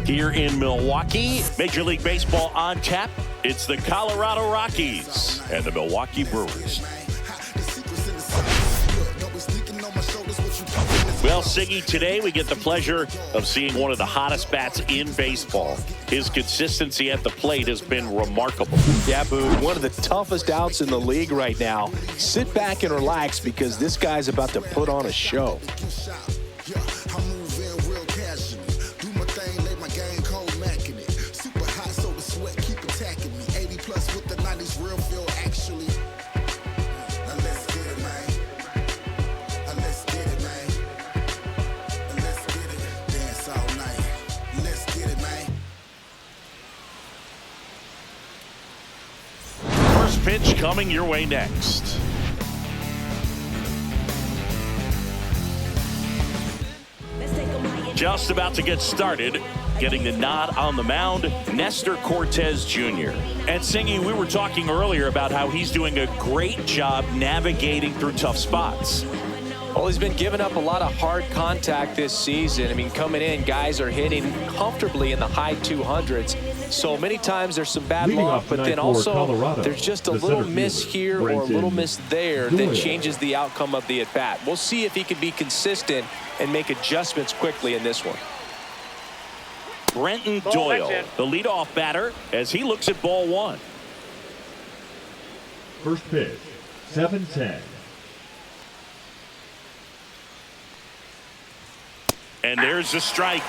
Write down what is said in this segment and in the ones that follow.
Here in Milwaukee, Major League Baseball on tap. It's the Colorado Rockies and the Milwaukee Brewers. Well, Siggy, today we get the pleasure of seeing one of the hottest bats in baseball. His consistency at the plate has been remarkable. Yeah, Boo, one of the toughest outs in the league right now. Sit back and relax because this guy's about to put on a show. Pitch coming your way next. Just about to get started, getting the nod on the mound, Nestor Cortez Jr. And Singy, we were talking earlier about how he's doing a great job navigating through tough spots. Well, he's been giving up a lot of hard contact this season. I mean, coming in, guys are hitting comfortably in the high 200s. So many times there's some bad luck, but then also Colorado, there's just a little miss here or a little miss there that changes the outcome of the at-bat. We'll see if he can be consistent and make adjustments quickly in this one. Brenton Doyle, the leadoff batter, as he looks at ball one. First pitch, 7-10. And there's the strike.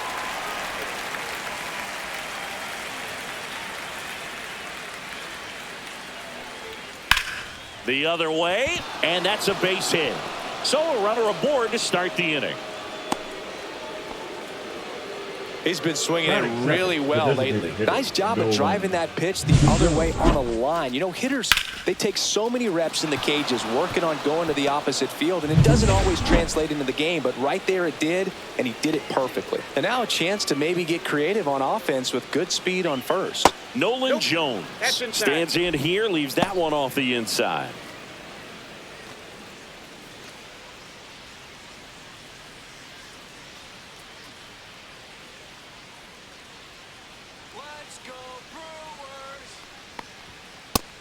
The other way, and that's a base hit. So a runner aboard to start the inning. He's been swinging it really well lately. Nice job of driving that pitch the other way on a line. You know, hitters, they take so many reps in the cages working on going to the opposite field, and it doesn't always translate into the game, but right there it did, and he did it perfectly. And now a chance to maybe get creative on offense with good speed on first. Nolan Jones stands in here, leaves that one off the inside.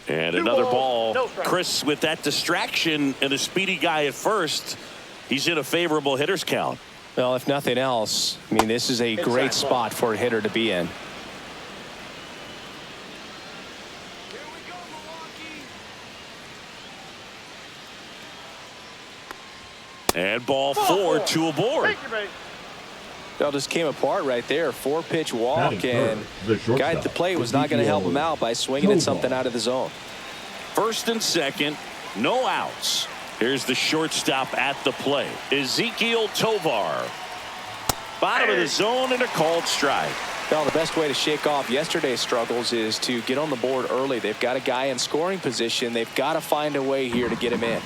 And another ball. Chris, with that distraction and a speedy guy at first, he's in a favorable hitter's count. Well, if nothing else, I mean, this is a great spot for a hitter to be in. Here we go, Milwaukee. And ball four, two aboard. Well, just came apart right there. 4-pitch walk, and the guy at the plate was not going to help him out by swinging at something out of the zone. First and second, no outs. Here's the shortstop at the plate, Ezekiel Tovar. Bottom of the zone and a called strike. Well, the best way to shake off yesterday's struggles is to get on the board early. They've got a guy in scoring position. They've got to find a way here to get him in.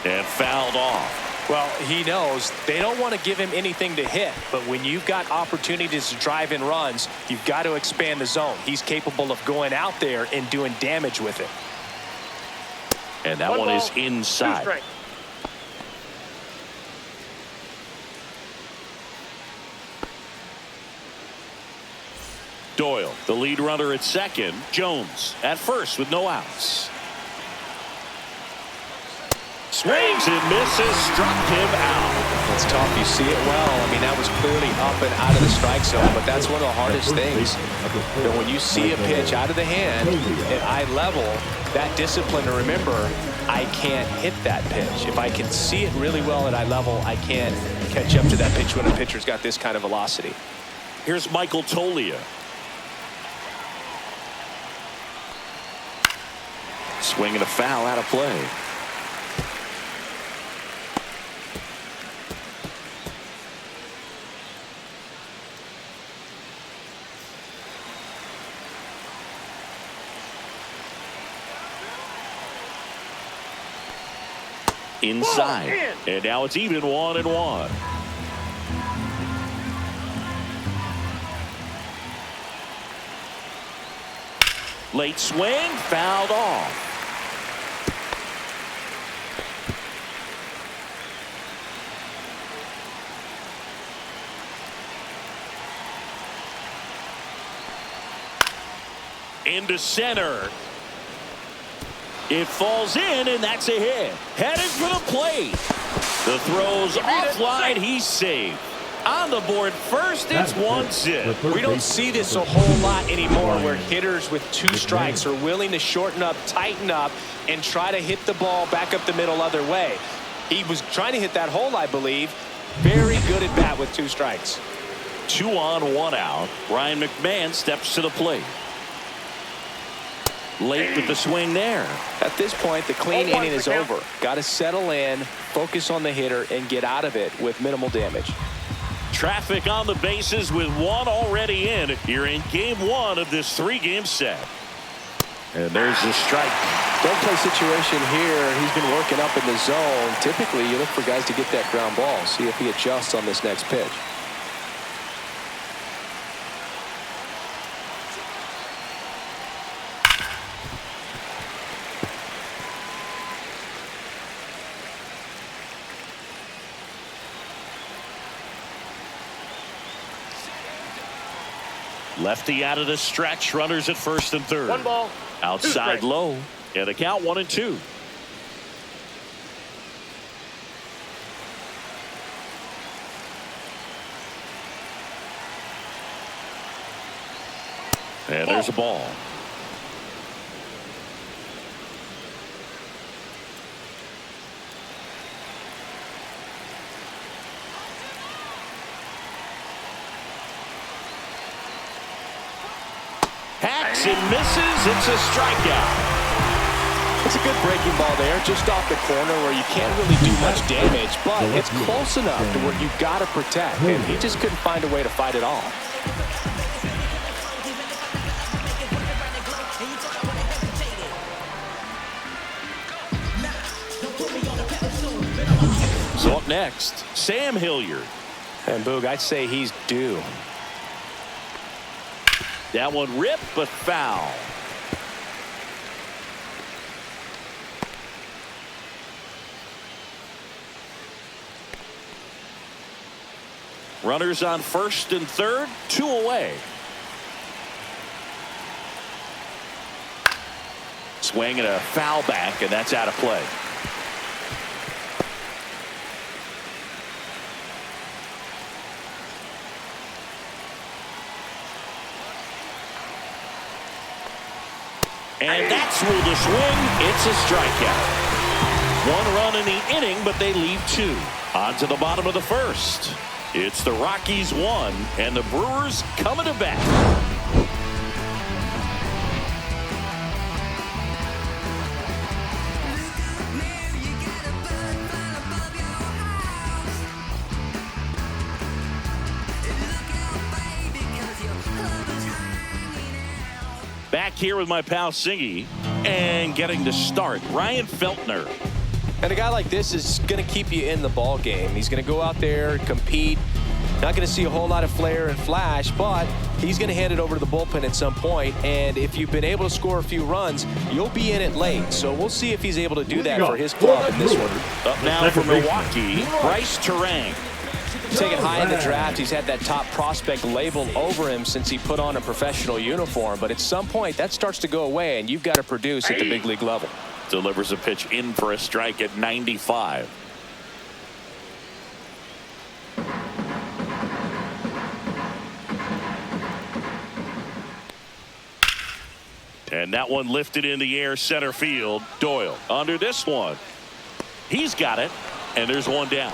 And fouled off. Well, he knows they don't want to give him anything to hit, but when you've got opportunities to drive in runs, you've got to expand the zone. He's capable of going out there and doing damage with it. And that one is inside. Doyle, the lead runner at second. Jones at first with no outs. Swings and misses, struck him out. It's tough. You see it well. I mean, that was clearly up and out of the strike zone, but that's one of the hardest things. You know, when you see a pitch out of the hand at eye level, that discipline to remember, I can't hit that pitch. If I can see it really well at eye level, I can't catch up to that pitch when a pitcher's got this kind of velocity. Here's Michael Toglia. Swinging a foul out of play. Inside, and now it's even 1-1. Late swing, fouled off. Into center. It falls in, and that's a hit. Headed for the plate. The throw's offline. He's safe. On the board first, it's 1-0. We don't see this a whole lot anymore where hitters with 2 strikes are willing to shorten up, tighten up, and try to hit the ball back up the middle other way. He was trying to hit that hole, I believe. Very good at bat with 2 strikes. 2 on, 1 out. Ryan McMahon steps to the plate. Late with the swing there. At this point, the clean inning is over. Got to settle in, focus on the hitter, and get out of it with minimal damage. Traffic on the bases with 1 already in. You're in game 1 of this 3-game set. And there's the strike. Don't play situation here. He's been working up in the zone. Typically, you look for guys to get that ground ball. See if he adjusts on this next pitch. Lefty out of the stretch. Runners at first and third. 1 ball. Outside low. And the count 1-2. And there's a ball. Hacks and misses. It's a strikeout. It's a good breaking ball there, just off the corner where you can't really do much damage, but it's close enough to where you've got to protect, and he just couldn't find a way to fight it off. So up next, Sam Hilliard. And Boog, I'd say he's due. That one ripped, but foul. Runners on first and third, 2 away. Swing and a foul back, and that's out of play. And that's ruled a swing. It's a strikeout. 1 run in the inning, but they leave 2. On to the bottom of the first. It's the Rockies 1 and the Brewers coming to bat. Back here with my pal Singy, and getting to start, Ryan Feltner. And a guy like this is going to keep you in the ball game. He's going to go out there, compete. Not going to see a whole lot of flair and flash, but he's going to hand it over to the bullpen at some point. And if you've been able to score a few runs, you'll be in it late. So we'll see if he's able to do that for his club in this one. Up now for Milwaukee, Bryce Terang. Taken high in the draft, he's had that top prospect label over him since he put on a professional uniform. But at some point, that starts to go away, and you've got to produce at the big league level. Delivers a pitch in for a strike at 95. And that one lifted in the air, center field. Doyle under this one. He's got it, and there's 1 down.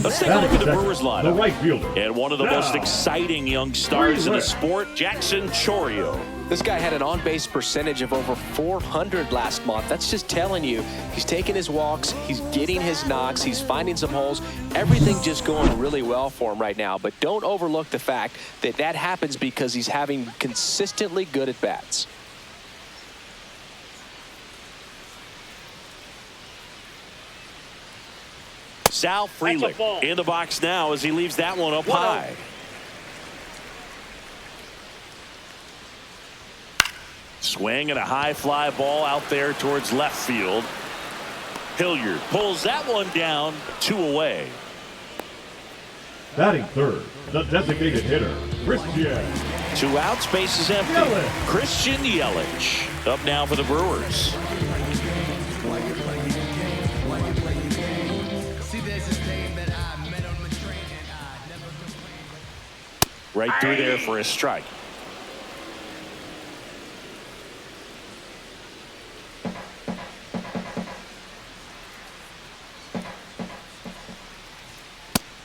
Let's take a look at the Brewers lineup. The right fielder. And one of the most exciting young stars in the sport, Jackson Chourio. This guy had an on-base percentage of over 400 last month. That's just telling you he's taking his walks, he's getting his knocks, he's finding some holes. Everything just going really well for him right now. But don't overlook the fact that that happens because he's having consistently good at-bats. Sal Frelick in the box now as he leaves that one up high. Swing and a high fly ball out there towards left field. Hilliard pulls that one down, 2 away. Batting third, the designated hitter, Christian. 2 outs, base is empty. Yelich. Christian Yelich up now for the Brewers. Right through there for a strike.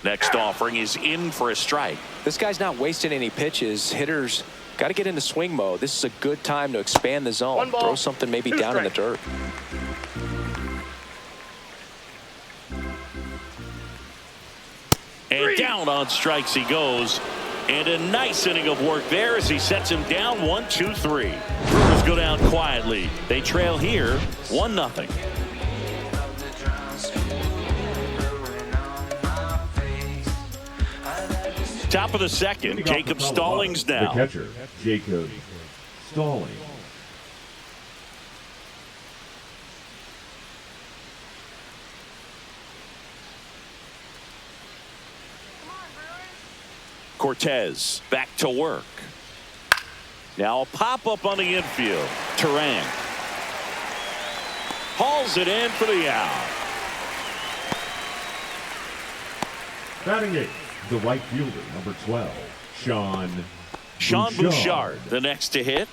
Next offering is in for a strike. This guy's not wasting any pitches. Hitters got to get into swing mode. This is a good time to expand the zone. Throw something maybe down in the dirt. And down on strikes he goes. And a nice inning of work there as he sets him down 1-2-3. Brewers go down quietly. They trail here 1-0. Top of the second, Jacob Stallings now. The catcher, Jacob Stallings. Cortez back to work. Now a pop-up on the infield. Turan hauls it in for the out. Batting eighth, the right fielder, number 12, Sean Bouchard, the next to hit.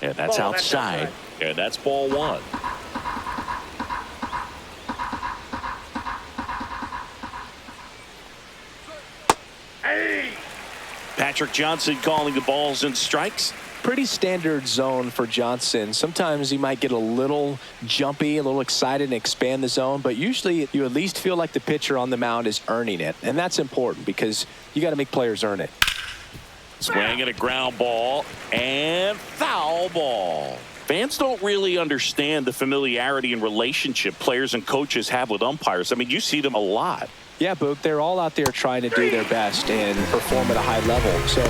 And that's outside. And that's ball 1. Patrick Johnson calling the balls and strikes. Pretty standard zone for Johnson. Sometimes he might get a little jumpy, a little excited and expand the zone, but usually you at least feel like the pitcher on the mound is earning it. And that's important because you got to make players earn it. Swing and a ground ball and foul ball. Fans don't really understand the familiarity and relationship players and coaches have with umpires. I mean, you see them a lot. Yeah, Boog, they're all out there trying to do their best and perform at a high level. So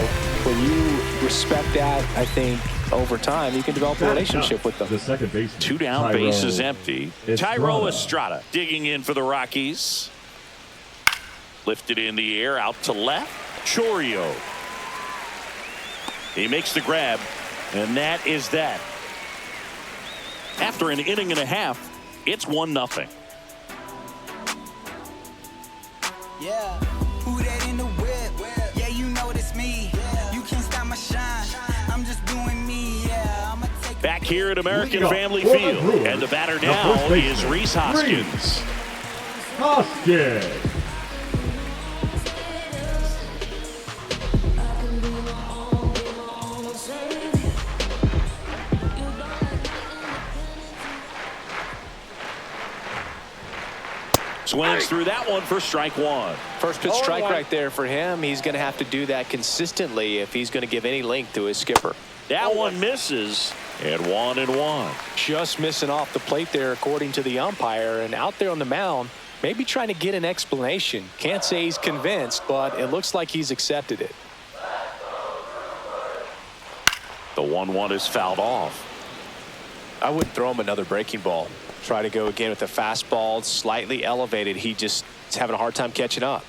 when you respect that, I think over time you can develop a relationship with them. The second baseman, 2 down, base is empty. Tyro Estrada. Estrada digging in for the Rockies. Lifted in the air out to left. Chorio. He makes the grab, and that is that. After an inning and a half, it's 1-0. Yeah, who that in the whip? Yeah, you know it's me. You can't stop my shine. I'm just doing me. Yeah, I'ma take. Back here at American Family Field, and the batter now is Rhys Hoskins. Hoskins. Swings through that one for strike 1. First pitch strike right there for him. He's going to have to do that consistently if he's going to give any length to his skipper. That one misses, and 1-1. Just missing off the plate there according to the umpire, and out there on the mound maybe trying to get an explanation. Can't say he's convinced, but it looks like he's accepted it. The 1-1 is fouled off. I wouldn't throw him another breaking ball. Try to go again with the fastball, slightly elevated. He just is having a hard time catching up.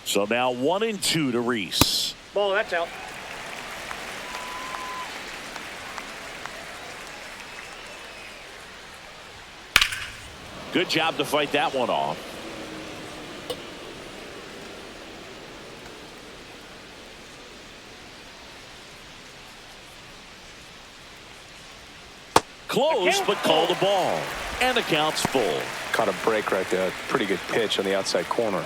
So now 1-2 to Rhys. Ball, that's out. Good job to fight that one off. Close, but called a ball. And the count's full. Caught a break right there. Pretty good pitch on the outside corner.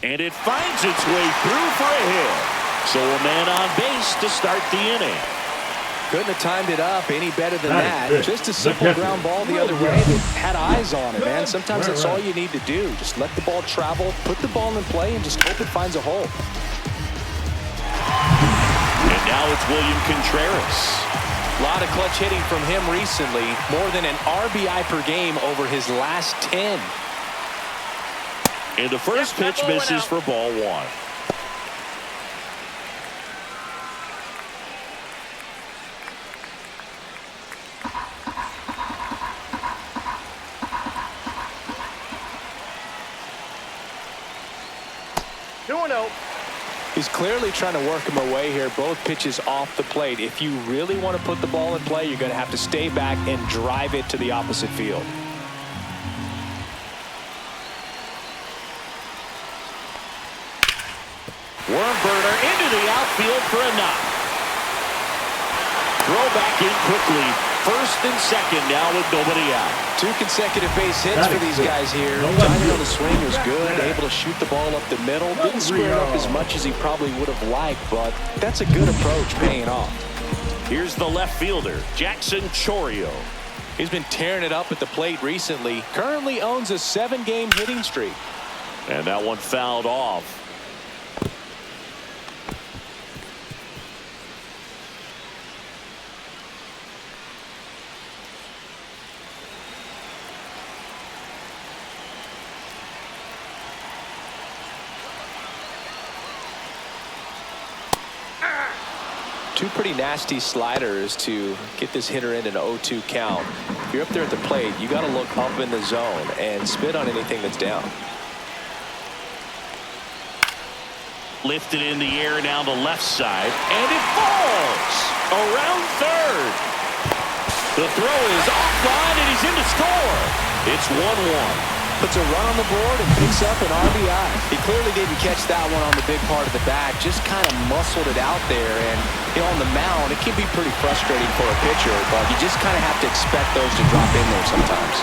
And it finds its way through for a hit. So a man on base to start the inning. Couldn't have timed it up any better than that. Just a simple ground ball the other way. Had eyes on it, man. Sometimes that's all you need to do. Just let the ball travel, put the ball in play, and just hope it finds a hole. And now it's William Contreras. A lot of clutch hitting from him recently. More than an RBI per game over his last 10. And the first pitch misses for ball 1. He's clearly trying to work him away here. Both pitches off the plate. If you really want to put the ball in play, you're going to have to stay back and drive it to the opposite field. Worm burner into the outfield for a knock. Throw back in quickly. First and second now with nobody out. 2 consecutive base hits for these guys here. Timing on the swing was good. Able to shoot the ball up the middle. Didn't square up as much as he probably would have liked, but that's a good approach paying off. Here's the left fielder, Jackson Chourio. He's been tearing it up at the plate recently. Currently owns a 7-game hitting streak. And that one fouled off. Two pretty nasty sliders to get this hitter in an 0-2 count. If you're up there at the plate, you got to look up in the zone and spit on anything that's down. Lifted in the air down the left side, and it falls around third. The throw is offline, and he's in to score. It's 1-1. Puts a run on the board and picks up an RBI. He clearly didn't catch that one on the big part of the bat. Just kind of muscled it out there. And, you know, on the mound, it can be pretty frustrating for a pitcher, but you just kind of have to expect those to drop in there sometimes.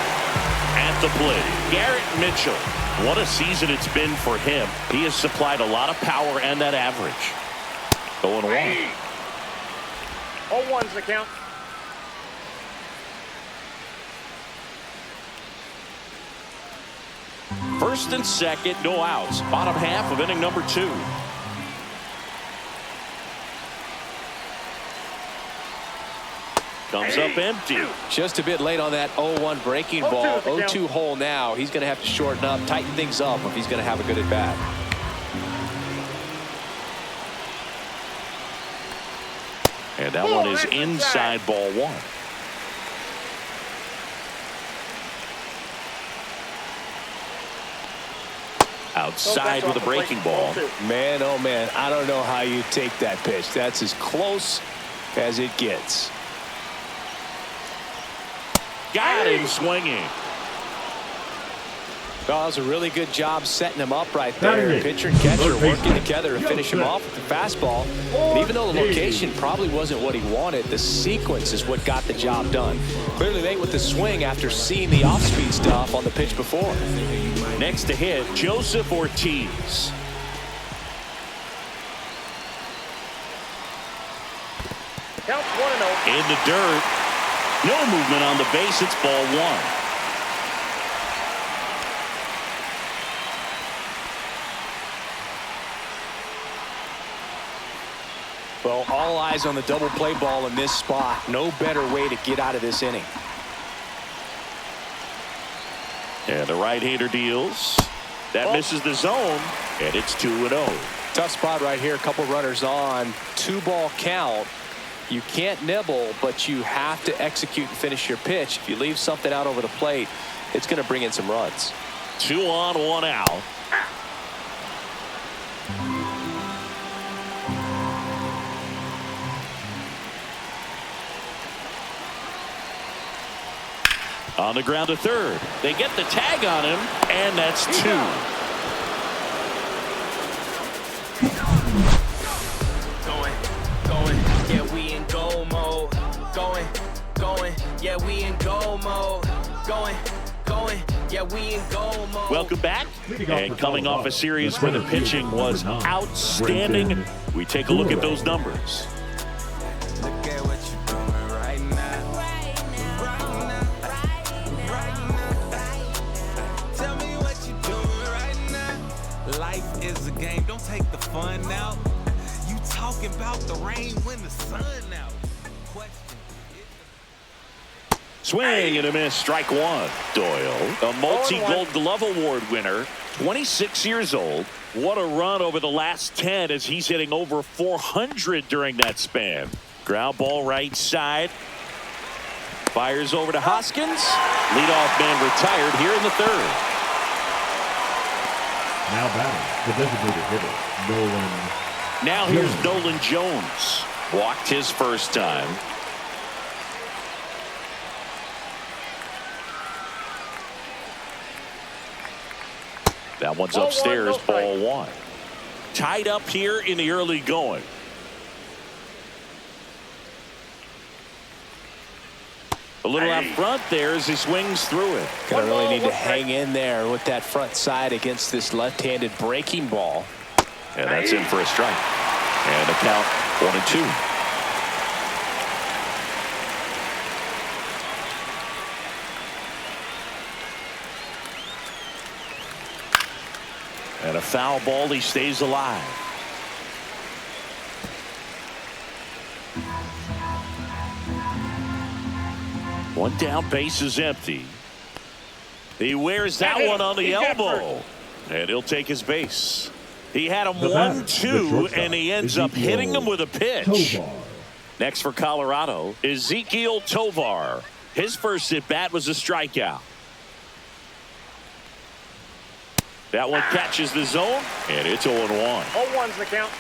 At the plate, Garrett Mitchell. What a season it's been for him. He has supplied a lot of power and that average. 0-1. 0-1's the count. First and second, no outs. Bottom half of inning number 2. Comes up empty. Just a bit late on that 0-1 breaking ball. 0-2 hole now. He's going to have to shorten up, tighten things up if he's going to have a good at bat. And that one is inside ball 1. Outside with a breaking ball. Man, oh man, I don't know how you take that pitch. That's as close as it gets. Got him swinging. Well, that was a really good job setting him up right there. Pitcher and catcher working together to finish him off with the fastball. And even though the location probably wasn't what he wanted, the sequence is what got the job done. Clearly late with the swing after seeing the off-speed stuff on the pitch before. Next to hit, Joseph Ortiz. Count 1-0. In the dirt. No movement on the base. It's ball 1. Well, all eyes on the double play ball in this spot. No better way to get out of this inning. And the right-hander deals. That misses the zone, and it's 2-0. Tough spot right here. A couple runners on. 2-ball count. You can't nibble, but you have to execute and finish your pitch. If you leave something out over the plate, it's going to bring in some runs. 2 on, 1 out. On the ground to third. They get the tag on him, and that's 2. Going, yeah, we in go mode. Going, yeah, we in go mode. Going, yeah, we in go mode. Welcome back. And coming off a series where the pitching was outstanding, we take a look at those numbers. Look at what you're doing right now. Tell me what you're doing right now. Life is a game, don't take the fun out. You talk talking about the rain when the sun out. Swing and a miss, strike one. Doyle, a multi-Gold Glove Award winner, 26 years old. What a run over the last 10 as he's hitting over 400 during that span. Ground ball right side. Fires over to Hoskins. Leadoff man retired here in the third. Now batting, the designated hitter, Nolan. Now here's Nolan Jones. Walked his first time. That one's upstairs, ball one. Tied up here in the early going. A little out front there as he swings through it. Gonna really need to hang in there with that front side against this left-handed breaking ball. And that's in for a strike. And a count 1-2. And a foul ball, he stays alive. One down, base is empty. He wears that one on the elbow. And he'll take his base. He had him 1-2, and he ends up hitting him with a pitch. Next for Colorado, Ezequiel Tovar. His first at-bat was a strikeout. That one catches the zone, and it's 0-1. 0-1's the count.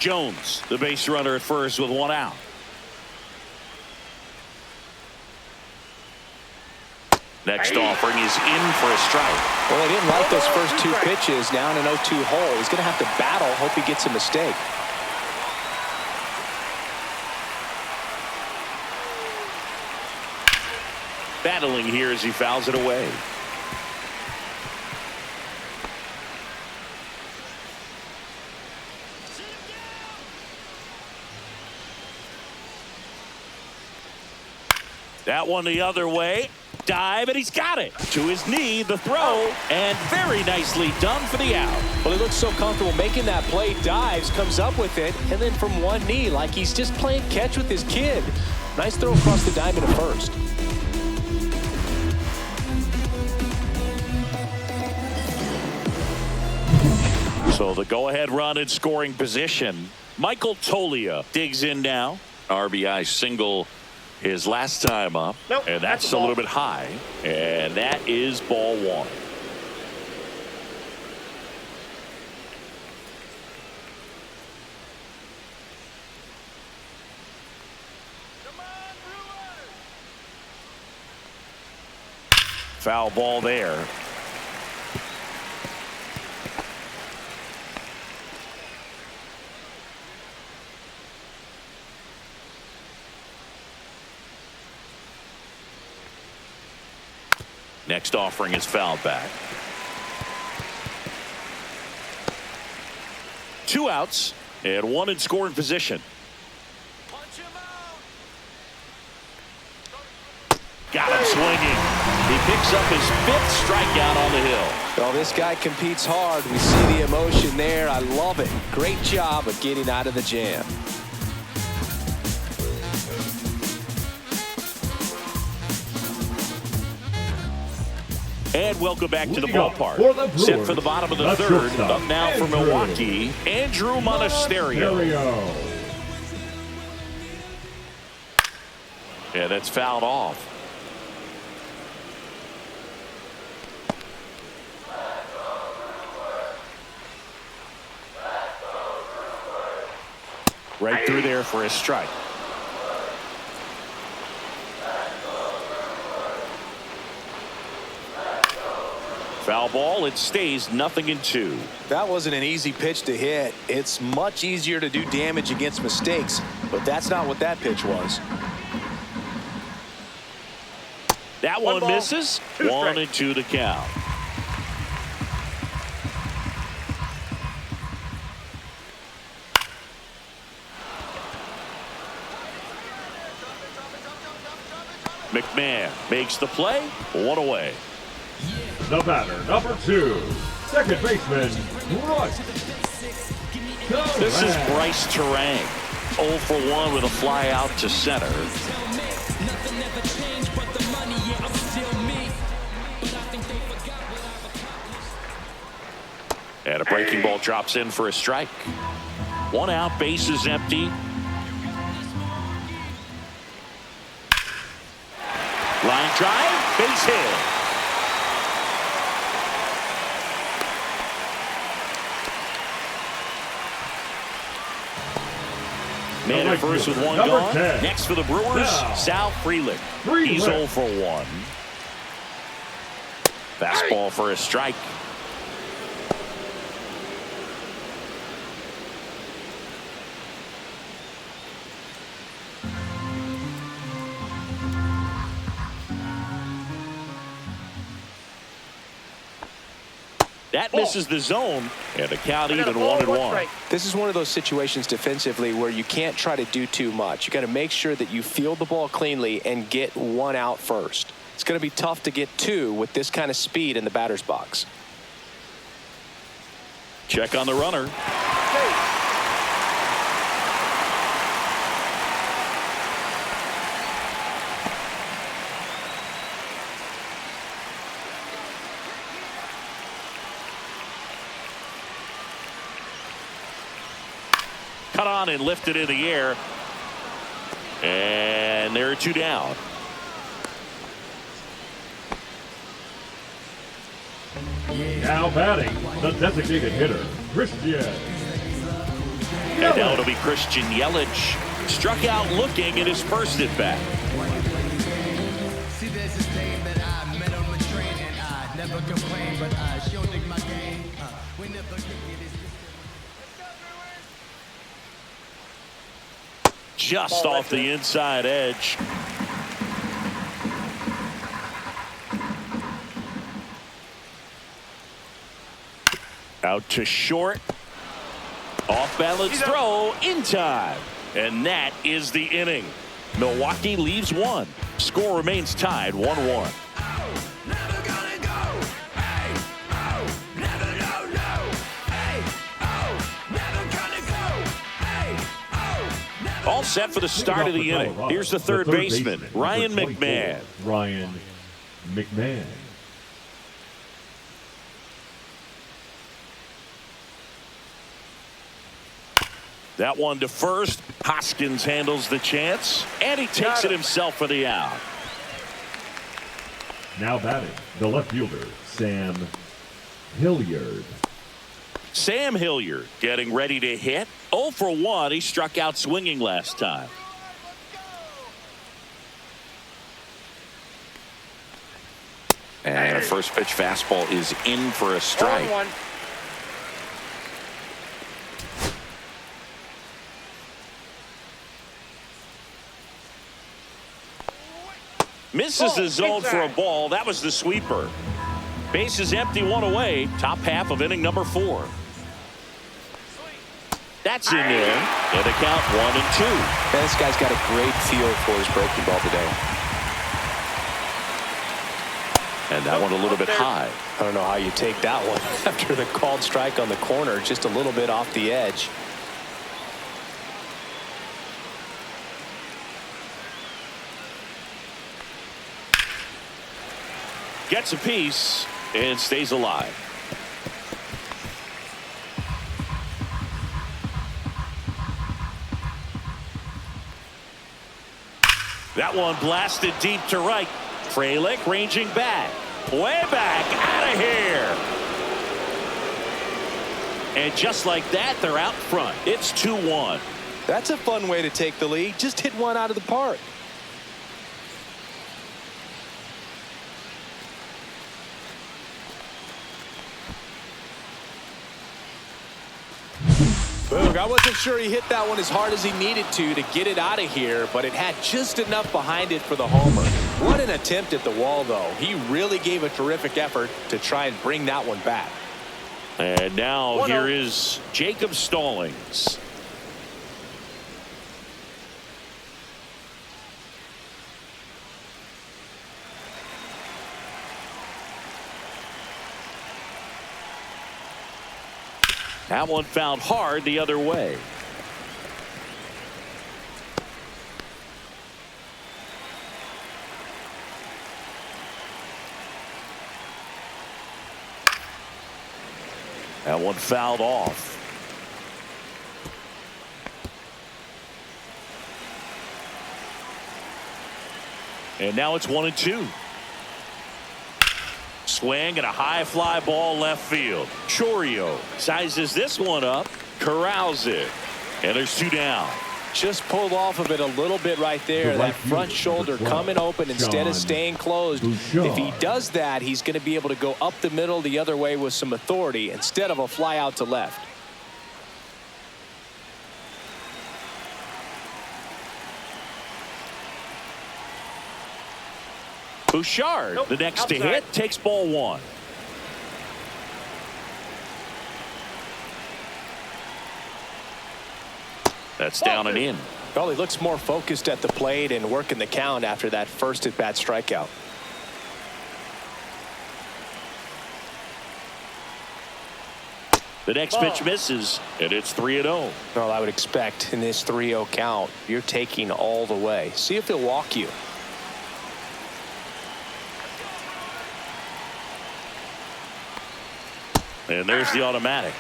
Jones, the base runner at first with one out. Next offering is in for a strike. Well, they didn't like those first two pitches. Now in an 0-2 hole. He's going to have to battle. Hope he gets a mistake. Battling here as he fouls it away. That one the other way. Dive, and he's got it. To his knee, the throw, and very nicely done for the out. Well, he looks so comfortable making that play. Dives, comes up with it, and then from one knee, like he's just playing catch with his kid. Nice throw across the diamond at first. So the go-ahead run in scoring position. Michael Toglia digs in now. RBI single his last time up. Nope, and that's a little bit high. And that is ball one. Foul ball there. Next offering is fouled back. 2 outs and 1 in scoring position. Got him swinging. He picks up his 5th strikeout on the hill. Well, this guy competes hard. We see the emotion there. I love it. Great job of getting out of the jam. And welcome back to the ballpark. Set for the bottom of the third. Up now for Milwaukee, Andrew Monasterio. Yeah, that's fouled off. Right through there for a strike. Foul ball, it stays 0-2. That wasn't an easy pitch to hit. It's much easier to do damage against mistakes, but that's not what that pitch was. That one misses. 1-2 to count. McMahon makes the play. 1 away. The batter, number 2, second baseman, Right. This is Bryce Terang. 0 for 1 with a fly out to center. And a breaking ball drops in for a strike. 1 out, bases empty. Line drive, base hit. Man at first with 1 gone. 10. Next for the Brewers, Sal Frelick. He's 0 for 1. Fastball for a strike. That misses the zone, and the count even 1-1. This is one of those situations defensively where you can't try to do too much. You got to make sure that you field the ball cleanly and get 1 out first. It's going to be tough to get 2 with this kind of speed in the batter's box. Check on the runner. Cut on and lifted in the air. And there are 2 down. Now batting, the designated hitter, Christian. And now it'll be Christian Yelich. Struck out looking in his first at bat. See, there's this thing that I met on the train, and I never complain, but I sure dig my game. We never get it. Just off the inside edge. Out to short. Off balance throw in time. And that is the inning. Milwaukee leaves 1. Score remains tied 1-1. All set for the start of the inning. Here's the third baseman, Ryan McMahon. Ryan McMahon. That one to first. Hoskins handles the chance, and he takes it himself for the out. Now batting, the left fielder, Sam Hilliard. Sam Hilliard getting ready to hit. 0 for 1. He struck out swinging last time. And a first pitch fastball is in for a strike. 1-1. Misses the zone for a ball. That was the sweeper. Base is empty, 1 away. Top half of inning number 4. That's in there. And a count 1-2. Man, this guy's got a great feel for his breaking ball today. And that one a little bit high. I don't know how you take that one after the called strike on the corner, just a little bit off the edge. Gets a piece and stays alive. That one blasted deep to right. Frelick ranging back. Way back. Out of here. And just like that, they're out front. It's 2-1. That's a fun way to take the lead. Just hit one out of the park. Boog, I wasn't sure he hit that one as hard as he needed to get it out of here, but it had just enough behind it for the homer. What an attempt at the wall, though. He really gave a terrific effort to try and bring that one back. And now here is Jacob Stallings. That one fouled hard the other way. That one fouled off. And now it's 1-2. Swing and a high fly ball left field. Chourio sizes this one up, corrals it, and there's 2 down. Just pulled off of it a little bit right there. That front shoulder coming open instead of staying closed. If he does that, he's going to be able to go up the middle the other way with some authority instead of a fly out to left. Bouchard, the next to hit, takes ball 1. That's down and in. Well, he looks more focused at the plate and working the count after that first at-bat strikeout. The next pitch misses, and it's 3-0. Well, I would expect in this 3-0 count, you're taking all the way. See if he'll walk you. And there's the automatic.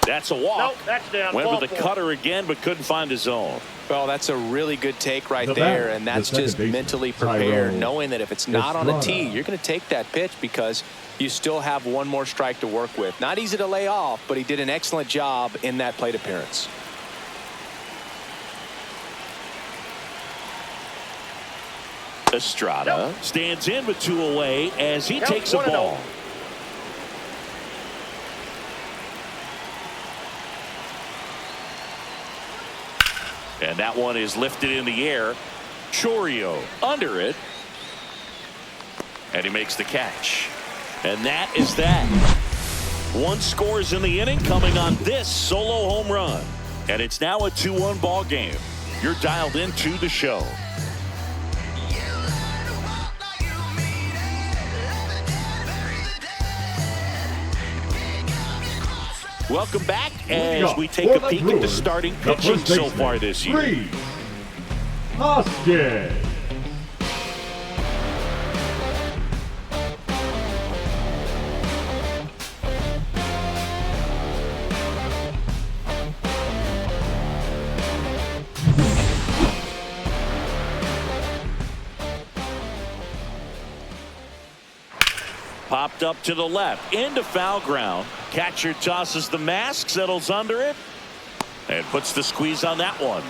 That's a walk. Nope, that's down. Went Ball with the 4. cutter again, but couldn't find his zone. Well, that's a really good take right there, and that's just mentally prepared, knowing that if it's not on a tee, you're going to take that pitch because you still have one more strike to work with. Not easy to lay off, but he did an excellent job in that plate appearance. Estrada stands in with 2 away as he takes a ball. And that one is lifted in the air. Chourio under it. And he makes the catch. And that is that. 1 scores in the inning coming on this solo home run. And it's now a 2-1 ball game. You're dialed into the show. Welcome back as we take a peek at the starting pitching so far this year. Paul Skenes. Popped up to the left into foul ground. Catcher tosses the mask, settles under it, and puts the squeeze on that one.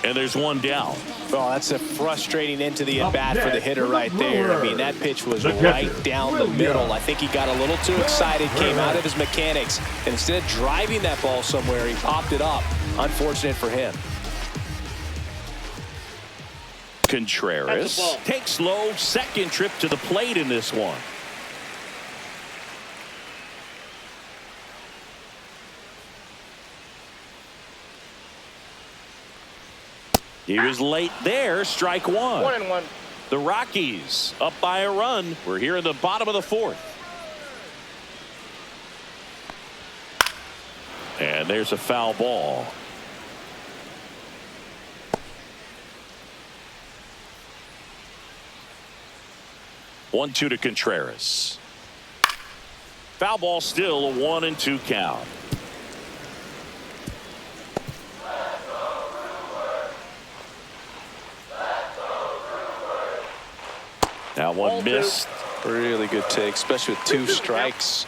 And there's 1 down. Well, that's a frustrating end to the at-bat for the hitter right there. I mean, that pitch was right down the middle. I think he got a little too excited, came out of his mechanics, and instead of driving that ball somewhere, he popped it up. Unfortunate for him. Contreras takes low, second trip to the plate in this one. He was late there, strike 1. 1-1. The Rockies up by a run. We're here in the bottom of the 4th. And there's a foul ball. One-two to Contreras. Foul ball, still a 1-2 count. That one missed. Really good take, especially with 2 strikes.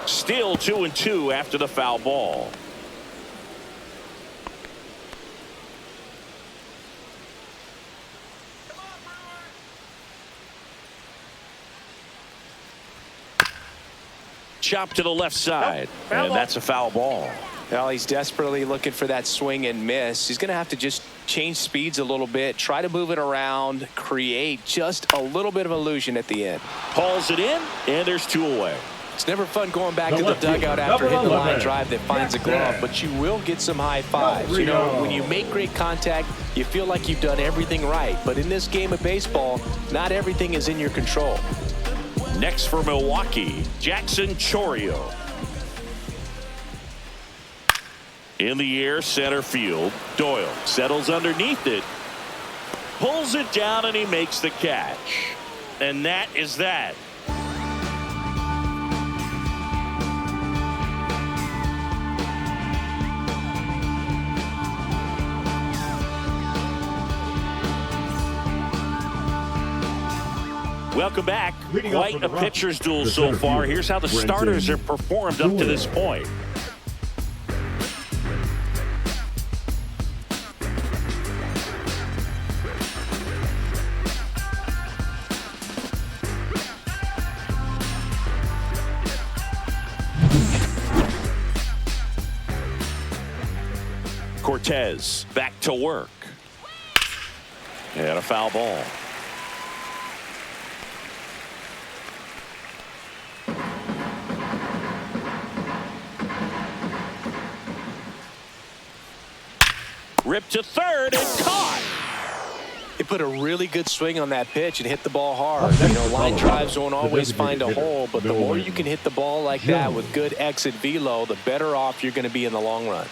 Still 2-2 after the foul ball. Chop to the left side, and that's a foul ball. Well, he's desperately looking for that swing and miss. He's going to have to just change speeds a little bit, try to move it around, create just a little bit of illusion at the end. Pulls it in, and there's 2 away. It's never fun going back to the dugout after hitting a line drive that finds a glove, but you will get some high fives. You know, when you make great contact, you feel like you've done everything right. But in this game of baseball, not everything is in your control. Next for Milwaukee, Jackson Chourio. In the air, center field. Doyle settles underneath it. Pulls it down, and he makes the catch. And that is that. Welcome back. Quite a pitcher's duel so far. Here's how the starters have performed up to this point. Cortez back to work. And a foul ball. Ripped to third and caught. He put a really good swing on that pitch and hit the ball hard. You know, line drives don't always find a hole, but the more you can hit the ball like that with good exit velo, the better off you're going to be in the long run.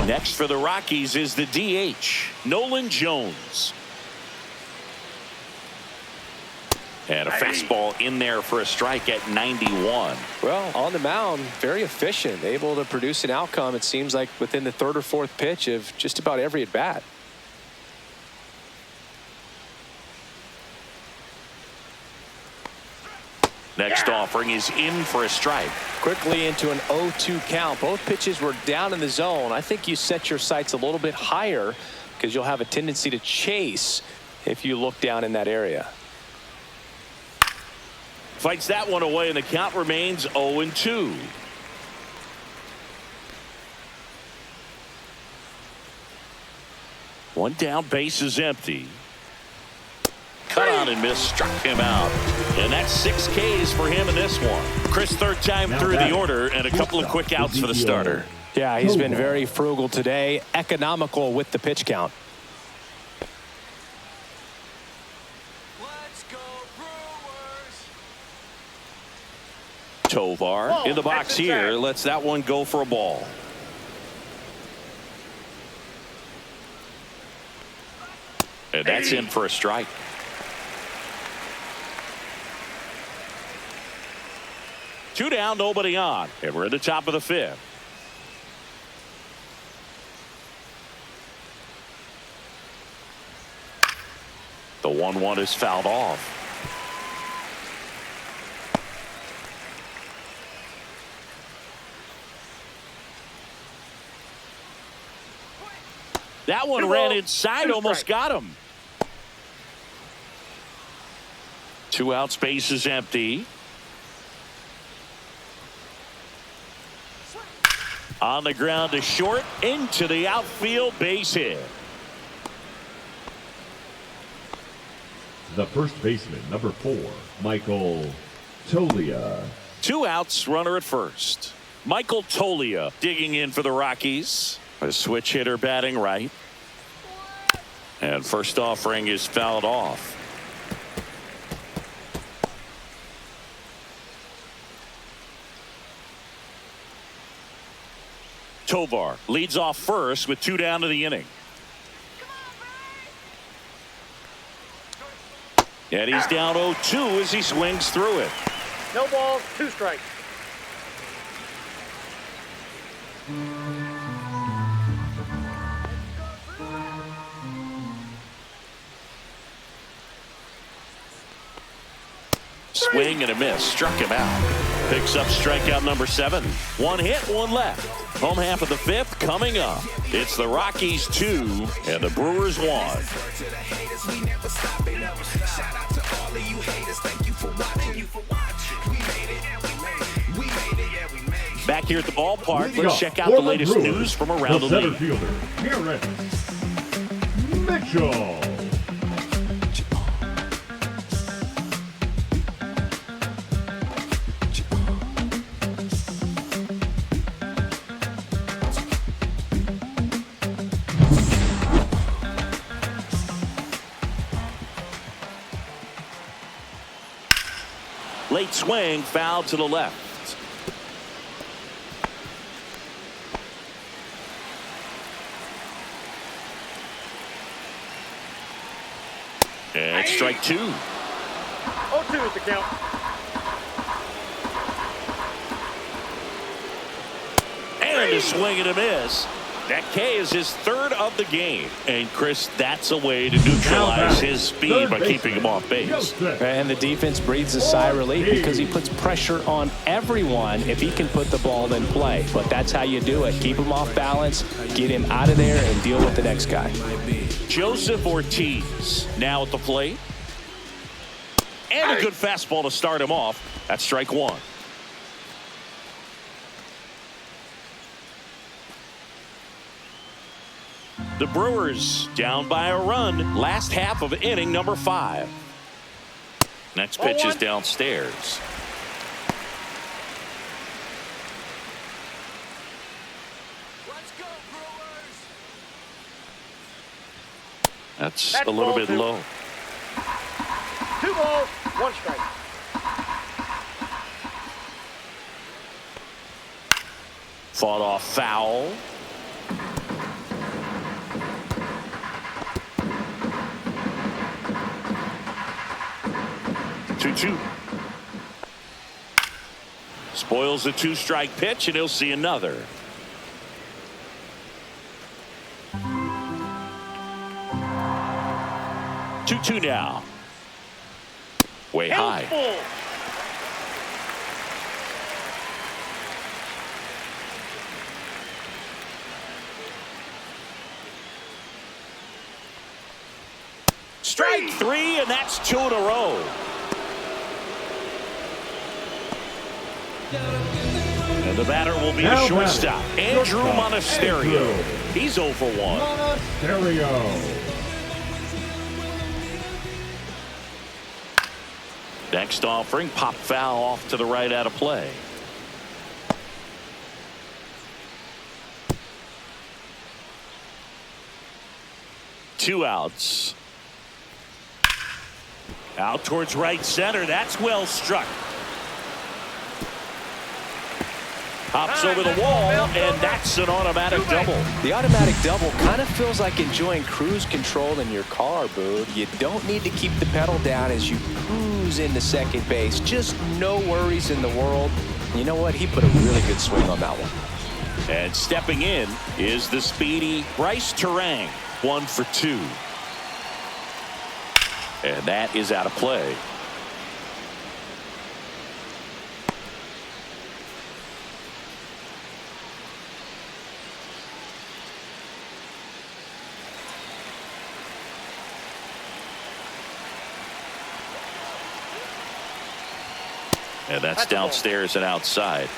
Next for the Rockies is the DH, Nolan Jones. And a fastball in there for a strike at 91. Well, on the mound, very efficient, able to produce an outcome, it seems like, within the third or fourth pitch of just about every at-bat. Next offering is in for a strike. Quickly into an 0-2 count. Both pitches were down in the zone. I think you set your sights a little bit higher because you'll have a tendency to chase if you look down in that area. Fights that one away, and the count remains 0-2. One down, base is empty. Cut on and miss, struck him out. And that's 6 Ks for him in this one. Chris, third time through the order, and a couple of quick outs for the starter. Yeah, he's been very frugal today, economical with the pitch count. Tovar in the box here, lets that one go for a ball. And that's in for a strike. Two down, nobody on, and we're at the top of the fifth. The 1-1 is fouled off. That one ran inside, almost got him. 2 outs, base is empty. On the ground to short, into the outfield, base hit. The first baseman, number 4, Michael Toglia. 2 outs, runner at first. Michael Toglia digging in for the Rockies. A switch hitter batting right. And first offering is fouled off. Tovar leads off first with 2 down to the inning. And he's down 0-2 as he swings through it. No balls, 2 strikes. Swing and a miss, struck him out. Picks up strikeout number 7. 1 hit, 1 left. Home half of the 5th coming up. It's the Rockies 2 and the Brewers 1. Back here at the ballpark, let's check out the latest news from around the league. Fielder, Mitchell. Late swing, foul to the left. And strike 2. 0-2 is the count. And a swing and a miss. That K is his 3rd of the game. And, Chris, that's a way to neutralize his speed by keeping him off base. And the defense breathes a sigh of relief because he puts pressure on everyone if he can put the ball in play. But that's how you do it. Keep him off balance, get him out of there, and deal with the next guy. Joseph Ortiz now at the plate. And a good fastball to start him off. That's strike 1. The Brewers down by a run. Last half of inning number 5. Next pitch is downstairs. Let's go, Brewers. That's a little bit low. 2 balls, 1 strike. Fought off foul. Two. Spoils the 2-strike pitch, and he'll see another. Two now. Way high. Strike 3, and that's 2 in a row. And the batter will be the shortstop, Andrew Monasterio. He's 0 for 1. Monasterio. Next offering, pop foul off to the right out of play. Two outs. Out towards right center. That's well struck. Hops over the wall, and that's an automatic double. The automatic double kind of feels like enjoying cruise control in your car, Boog. You don't need to keep the pedal down as you cruise into second base. Just no worries in the world. You know what? He put a really good swing on that one. And stepping in is the speedy Bryce Terang. 1 for 2. And that is out of play. And that's downstairs and outside.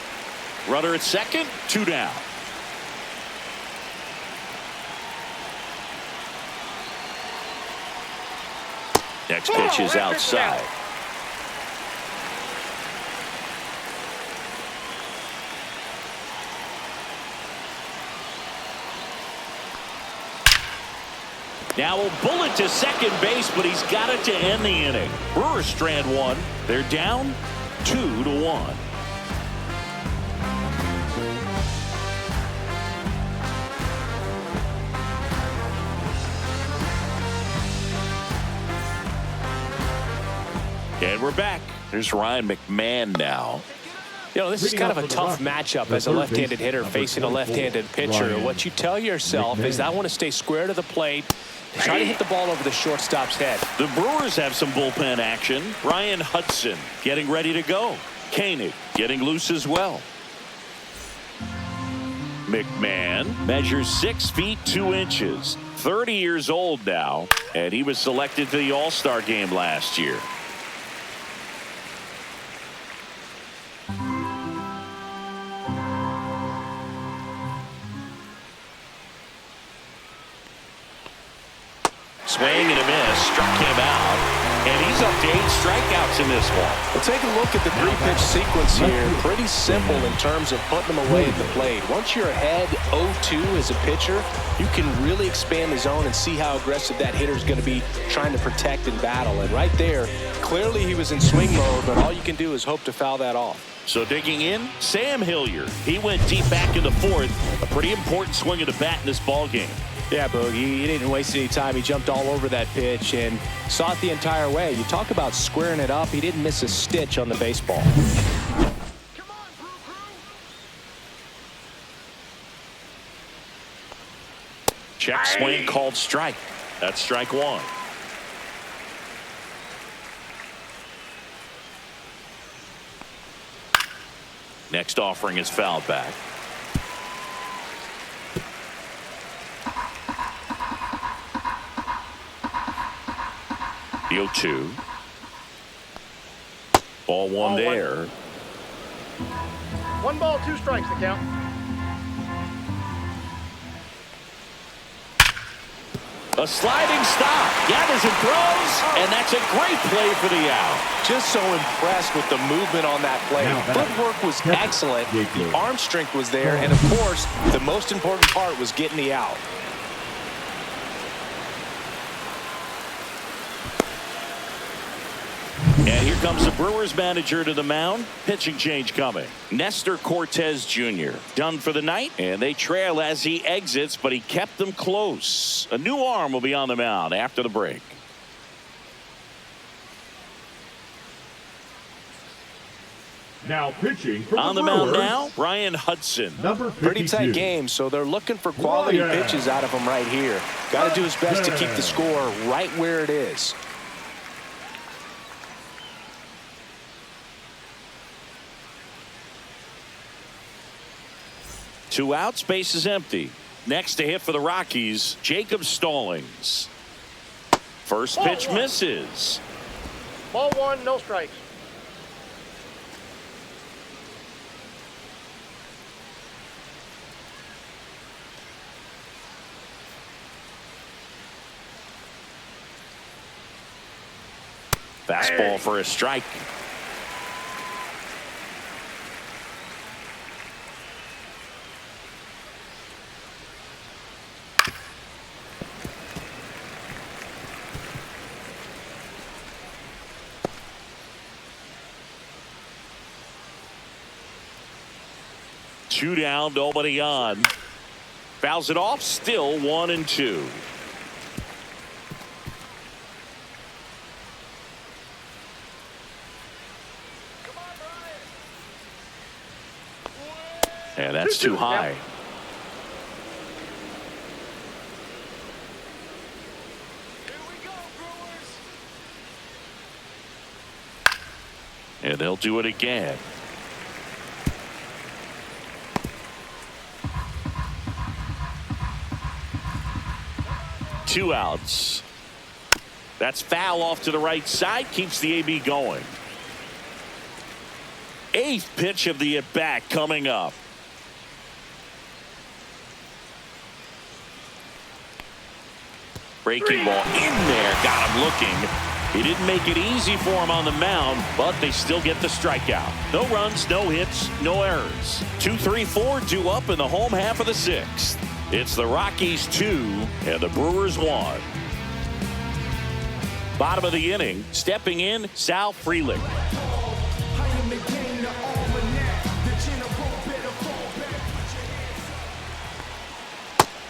Runner at second, 2 down. Next pitch is outside. Now a bullet to second base, but he's got it to end the inning. Brewers strand 1. They're down 2-1. And we're back. There's Ryan McMahon now. You know, this is kind of a tough matchup as a left-handed hitter facing a left-handed pitcher. What you tell yourself is, I want to stay square to the plate, try to hit the ball over the shortstop's head. The Brewers have some bullpen action. Ryan Hudson getting ready to go. Koenig getting loose as well. McMahon measures 6 feet 2 inches, 30 years old now, and he was selected to the All-Star game last year. Swing and a miss, struck him out. And he's up to 8 strikeouts in this one. Well, take a look at the 3-pitch sequence here. Pretty simple in terms of putting them away at the plate. Once you're ahead 0-2 as a pitcher, you can really expand the zone and see how aggressive that hitter is going to be trying to protect and battle. And right there, clearly he was in swing mode, but all you can do is hope to foul that off. So digging in, Sam Hilliard. He went deep back in the 4th. A pretty important swing of the bat in this ball game. Yeah, Boogie, he didn't waste any time. He jumped all over that pitch and saw it the entire way. You talk about squaring it up. He didn't miss a stitch on the baseball. Check swing called strike. That's strike 1. Next offering is fouled back. The 0-2. Ball 1 there. 1 ball, 2 strikes to count. A sliding stop. Gathers and throws, and that's a great play for the out. Just so impressed with the movement on that play. Footwork was excellent. The arm strength was there, and of course, the most important part was getting the out. And here comes the Brewers manager to the mound. Pitching change coming. Nestor Cortez Jr. done for the night, and they trail as he exits, but he kept them close. A new arm will be on the mound after the break. Now pitching from on the mound now, Brian Hudson. Number 52. Pretty tight game, so they're looking for quality pitches out of him right here. Got to do his best to keep the score right where it is. Two outs, base is empty. Next to hit for the Rockies, Jacob Stallings. First pitch misses. Ball 1, no strikes. Fastball for a strike. Two down, nobody on. Fouls it off, still 1-2. And that's too high. Here we go, Brewers. And they'll do it again. Two outs. That's foul off to the right side. Keeps the AB going. 8th pitch of the at-bat coming up. Breaking ball in there. Got him looking. He didn't make it easy for him on the mound, but they still get the strikeout. No runs, no hits, no errors. 2-3-4 due up in the home half of the 6th. It's the Rockies 2 and the Brewers 1. Bottom of the inning, stepping in, Sal Frelick.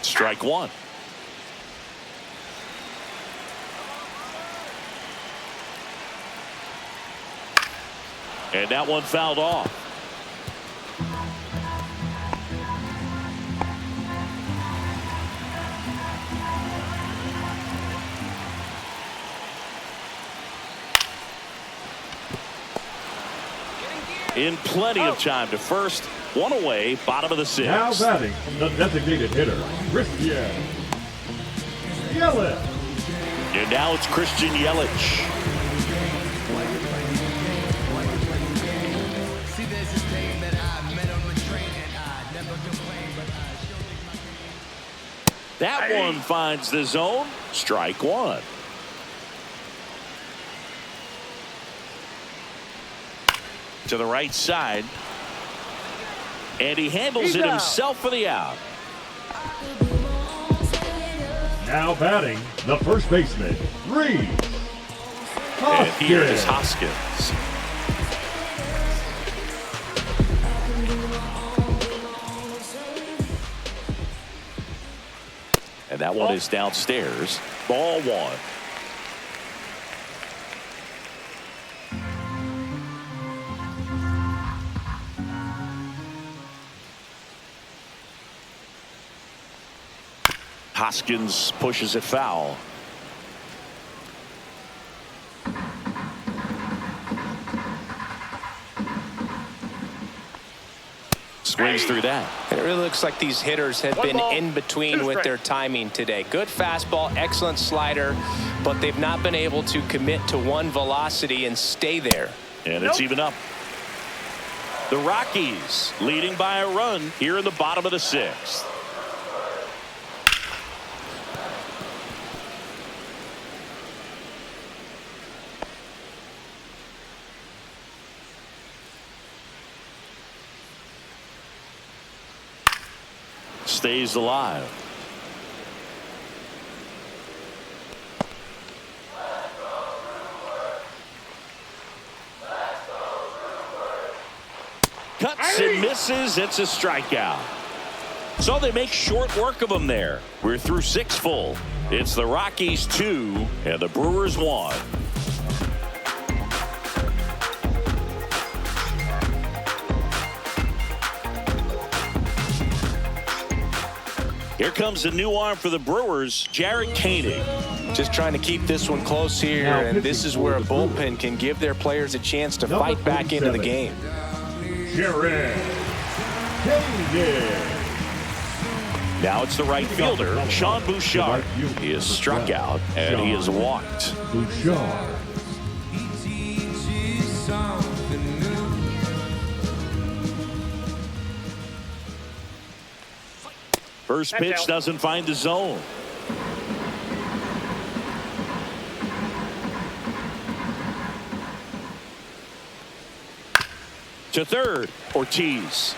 Strike 1. And that one fouled off. In plenty of time to first. One away, bottom of the 6th. Now batting from the designated hitter, Christian Yelich. And now it's Christian Yelich. That one finds the zone. Strike 1. to the right side. And he handles it himself for the out. Now batting, the first baseman, Reed. And here is Hoskins. And that one is downstairs. Ball one. Hoskins pushes it foul. Swings through that. It really looks like these hitters have been in between with their timing today. Good fastball, excellent slider, but they've not been able to commit to one velocity and stay there. And it's even up. The Rockies leading by a run here in the bottom of the sixth. Stays alive. Cuts and misses. It's a strikeout. So they make short work of him there. We're through 6 full. It's the Rockies 2 and the Brewers 1. Here comes the new arm for the Brewers, Jared Koenig. Just trying to keep this one close here, and this is where a bullpen can give their players a chance to fight back into the game. Jared Koenig. Now it's the right fielder, Sean Bouchard. He is struck out, and he is walked. Bouchard. First pitch doesn't find the zone. To third, Ortiz.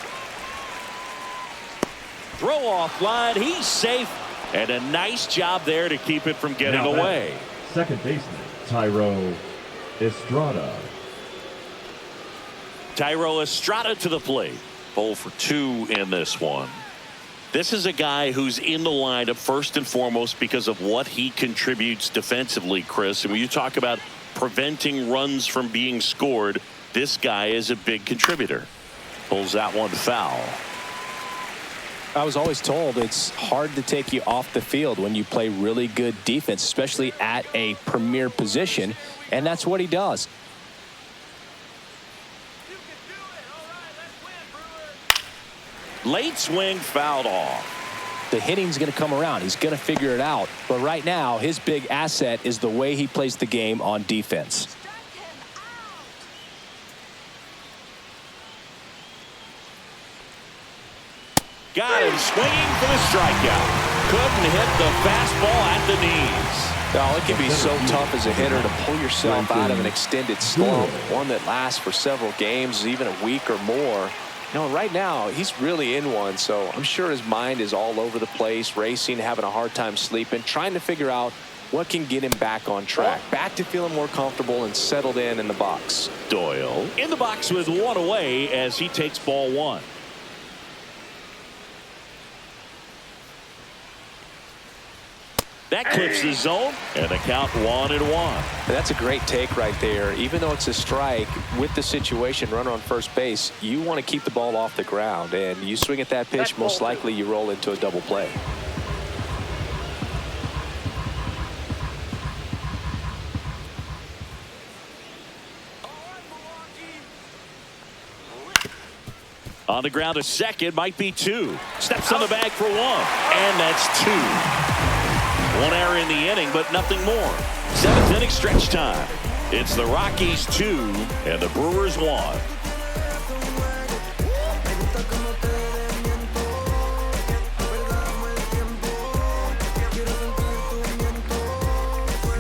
Throw off line, he's safe. And a nice job there to keep it from getting away. Second baseman, Thairo Estrada. Thairo Estrada to the plate. 0 for 2 in this one. This is a guy who's in the lineup first and foremost because of what he contributes defensively, Chris. And when you talk about preventing runs from being scored, this guy is a big contributor. Pulls that one foul. I was always told it's hard to take you off the field when you play really good defense, especially at a premier position, and that's what he does. Late swing fouled off. The hitting's going to come around. He's going to figure it out. But right now, his big asset is the way he plays the game on defense. Got him swinging for the strikeout. Couldn't hit the fastball at the knees. Oh, it can be so tough as a hitter to pull yourself out of an extended slump, one that lasts for several games, even a week or more. You know, right now, he's really in one, so I'm sure his mind is all over the place, racing, having a hard time sleeping, trying to figure out what can get him back on track, back to feeling more comfortable and settled in the box. Doyle in the box with one away as he takes ball one. That clips the zone, and the count 1-1. That's a great take right there. Even though it's a strike, with the situation, runner on first base, you want to keep the ball off the ground, and you swing at that pitch, most likely you roll into a double play. On the ground, a second, might be 2. Steps on the bag for 1, and that's 2. 1 error in the inning, but nothing more. 7th inning stretch time. It's the Rockies 2 and the Brewers 1.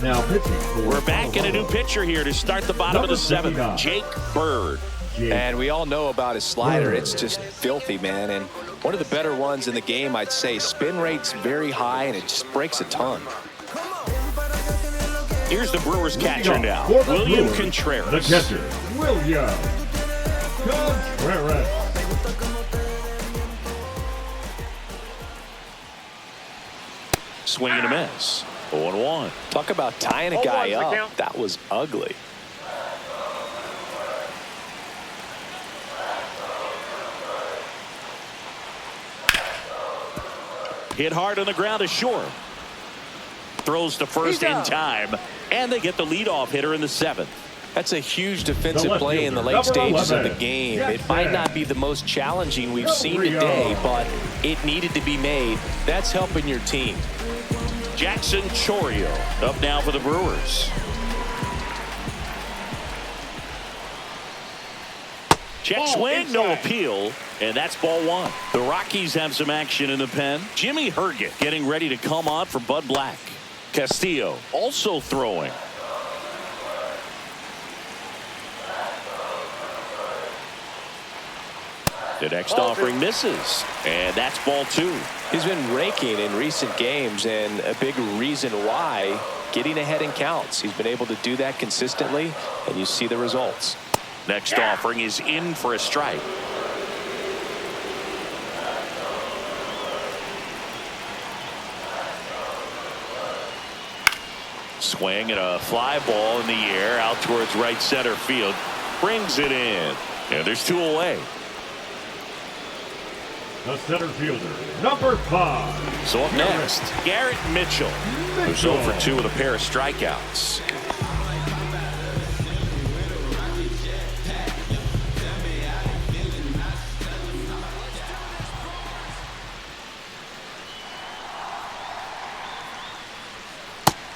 Now pitching. We're back in a new pitcher here to start the bottom of the 7th. Jake Bird. And we all know about his slider. It's just filthy, man. And one of the better ones in the game, I'd say. Spin rate's very high, and it just breaks a ton. Here's the Brewers catcher now, William Contreras. The catcher, William Contreras. Swing and a miss. 0-1. Talk about tying a guy up. That was ugly. Hit hard on the ground to short. Throws to first in time, and they get the leadoff hitter in the 7th. That's a huge defensive play in the late stages of the game. It might not be the most challenging we've seen today, but it needed to be made. That's helping your team. Jackson Chourio up now for the Brewers. Check swing, no appeal, and that's ball 1. The Rockies have some action in the pen. Jimmy Herget getting ready to come on for Bud Black. Castillo also throwing. The next offering misses, and that's ball 2. He's been raking in recent games, and a big reason why, getting ahead in counts. He's been able to do that consistently, and you see the results. Next offering is in for a strike. Swing and a fly ball in the air out towards right center field. Brings it in, and there's 2 away. The center fielder, number 5. So up next, Garrett Mitchell, who's 0 for 2 with a pair of strikeouts.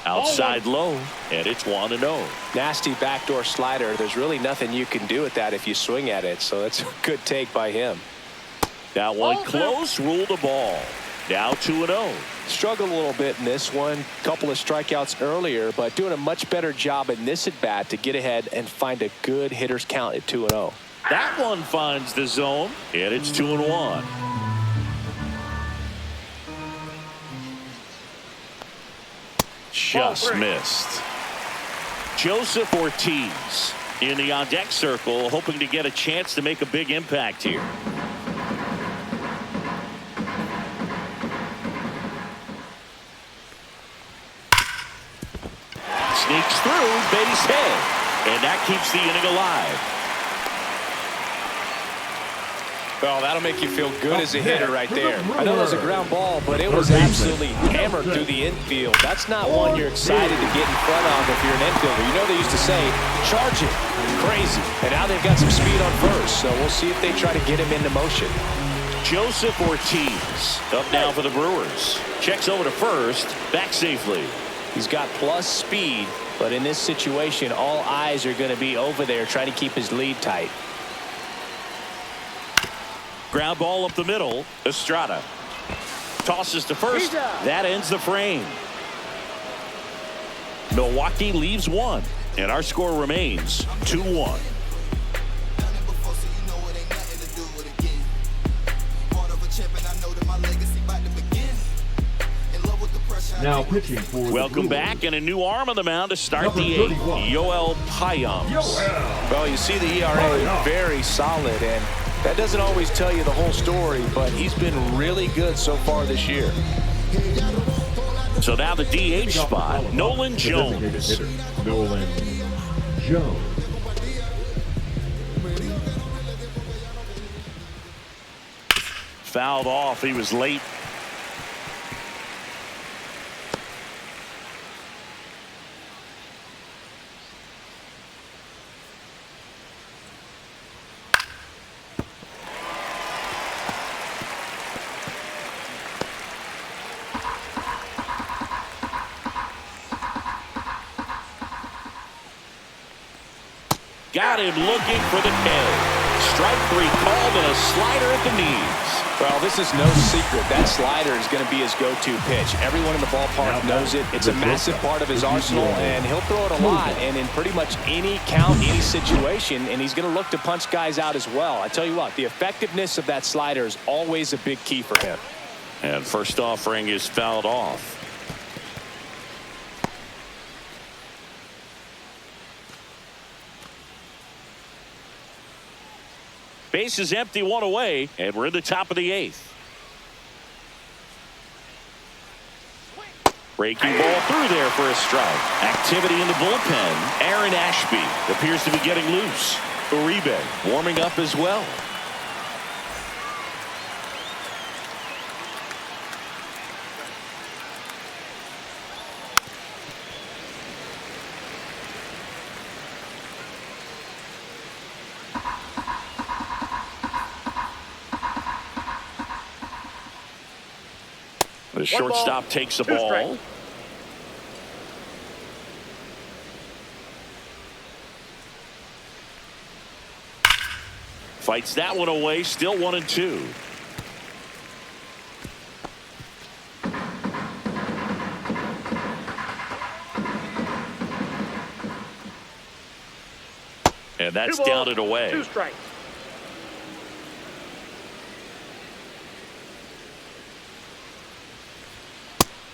Outside low, and it's 1-0. Nasty backdoor slider. There's really nothing you can do with that if you swing at it, so that's a good take by him. That one close, ruled a ball. Now 2-0. Struggled a little bit in this one. Couple of strikeouts earlier, but doing a much better job in this at bat to get ahead and find a good hitter's count at 2-0. That one finds the zone, and it's 2-1. Just missed. Joseph Ortiz in the on-deck circle, hoping to get a chance to make a big impact here. Sneaks through, base hit, and that keeps the inning alive. Well, that'll make you feel good as a hitter right there. I know it was a ground ball, but it was absolutely hammered through the infield. That's not one you're excited to get in front of if you're an infielder. You know they used to say, charge it, crazy. And now they've got some speed on first, so we'll see if they try to get him into motion. Joseph Ortiz up now for the Brewers. Checks over to first, back safely. He's got plus speed, but in this situation, all eyes are going to be over there trying to keep his lead tight. Ground ball up the middle. Estrada tosses to first. That ends the frame. Milwaukee leaves 1, and our score remains 2-1. Now pitching for Welcome back, and a new arm on the mound to start the 8th. Yoel Payams. Well, you see the ERA very solid, and that doesn't always tell you the whole story, but he's been really good so far this year. So now the DH spot, Nolan Jones. Nolan Jones. Fouled off. He was late. Got him looking for the K. Strike three called and a slider at the knees. Well, this is no secret. That slider is going to be his go-to pitch. Everyone in the ballpark knows it. It's a massive part of his arsenal, and he'll throw it a lot and in pretty much any count, any situation, and he's going to look to punch guys out as well. I tell you what, the effectiveness of that slider is always a big key for him. And first offering is fouled off. Base is empty, one away, and we're in the top of the eighth. Breaking ball through there for a strike. Activity in the bullpen. Aaron Ashby appears to be getting loose. Uribe warming up as well. The shortstop takes the ball. Fights that one away. Still 1-2. And that's down and away. 2 strikes.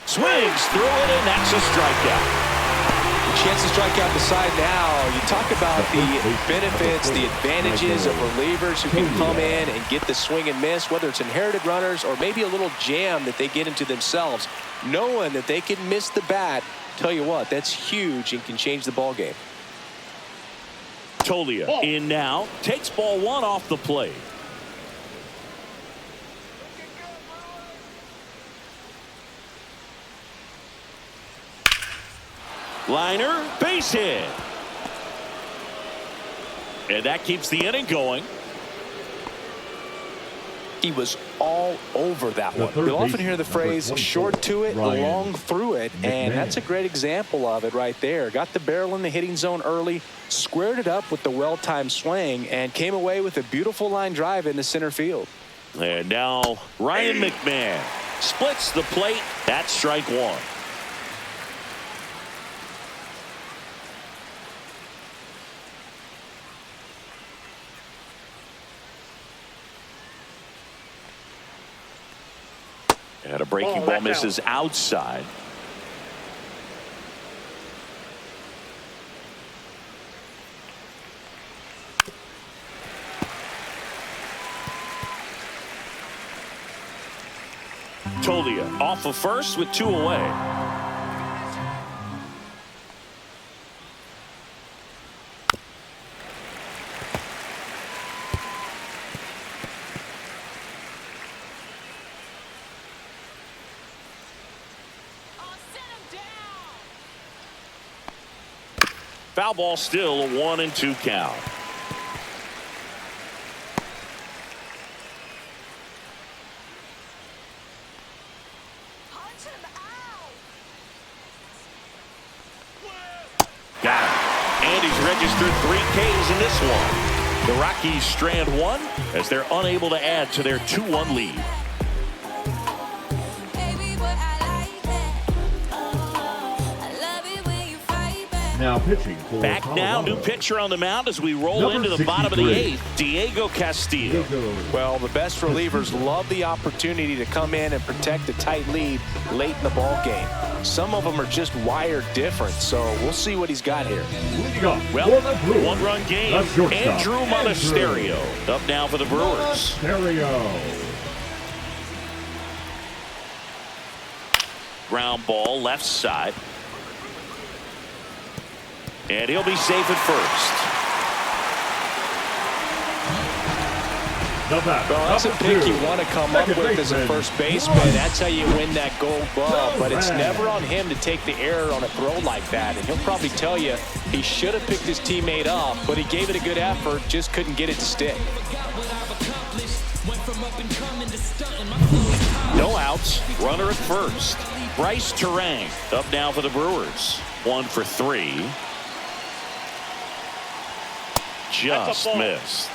Swings through it, and that's a strikeout. Chance to strike out the side now. You talk about the benefits, the advantages of relievers who can come in and get the swing and miss, whether it's inherited runners or maybe a little jam that they get into themselves. Knowing that they can miss the bat, tell you what, that's huge and can change the ball game. Tolia in now, takes ball one off the plate. Liner, base hit. And that keeps the inning going. He was all over that one. You'll often hear the phrase short to it, long through it, and that's a great example of it right there. Got the barrel in the hitting zone early, squared it up with the well-timed swing, and came away with a beautiful line drive into center field. And now Ryan McMahon splits the plate. That's strike one. And a breaking ball misses outside. Tolia off of first with 2 away. Foul ball, still a 1-2 count. Got it. And he's registered 3 Ks in this one. The Rockies strand one as they're unable to add to their 2-1 lead. Now pitching for Back now, new pitcher on the mound as we roll into the bottom of the 8th, Diego Castillo. Well, the best relievers love the opportunity to come in and protect a tight lead late in the ball game. Some of them are just wired different, so we'll see what he's got here. Well, 1-run game. Andrew Monasterio up now for the Brewers. Ground ball left side. And he'll be safe at first. Well, that's a pick you want to come up with as a first baseman. That's how you win that gold glove. But it's never on him to take the error on a throw like that. And he'll probably tell you he should have picked his teammate up, but he gave it a good effort, just couldn't get it to stick. No outs. Runner at first. Bryce Terang up now for the Brewers. 1 for 3. Just missed.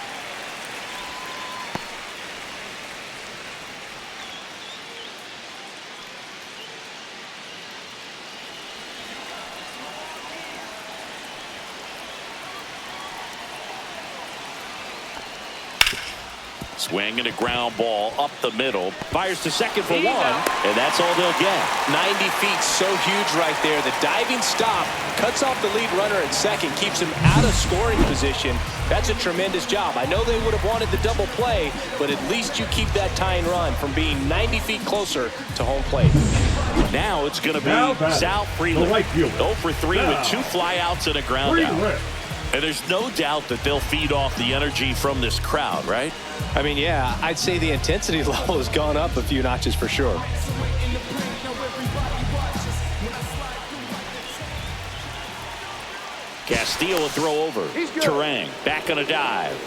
Swing and a ground ball up the middle. Fires to second for one, and that's all they'll get. 90 feet, so huge right there. The diving stop cuts off the lead runner at second, keeps him out of scoring position. That's a tremendous job. I know they would have wanted the double play, but at least you keep that tying run from being 90 feet closer to home plate. Now it's going to be Sal Freeland. 0 for 3 with 2 flyouts and a ground out. And there's no doubt that they'll feed off the energy from this crowd, right? I mean, yeah, I'd say the intensity level has gone up a few notches for sure. Castillo a throw over. Terang back on a dive.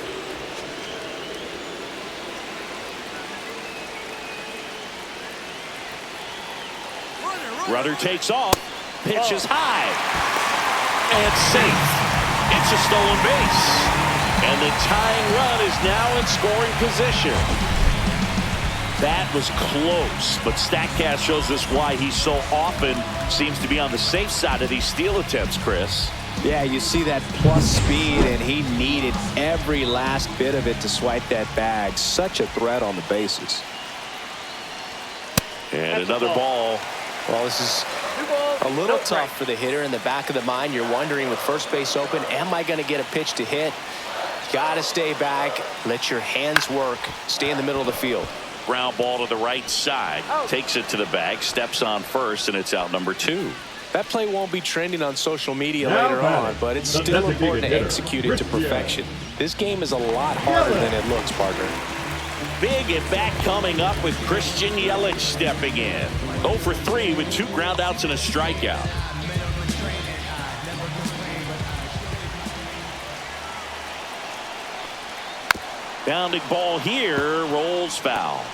Rudder takes off. Pitch is high. And safe. It's a stolen base. And the tying run is now in scoring position. That was close, but StatCast shows us why he so often seems to be on the safe side of these steal attempts, Chris. Yeah, you see that plus speed, and he needed every last bit of it to swipe that bag. Such a threat on the bases. And another ball. Well, this is a little tough for the hitter. In the back of the mind, you're wondering with first base open, am I going to get a pitch to hit? Got to stay back, let your hands work, stay in the middle of the field. Ground ball to the right side, takes it to the bag, steps on first, and it's out number 2. That play won't be trending on social media later on, but it's still important to execute it to perfection. This game is a lot harder than it looks, partner. Big at bat coming up with Christian Yelich stepping in. 0 for 3 with 2 groundouts and a strikeout. Bounding ball here, rolls foul.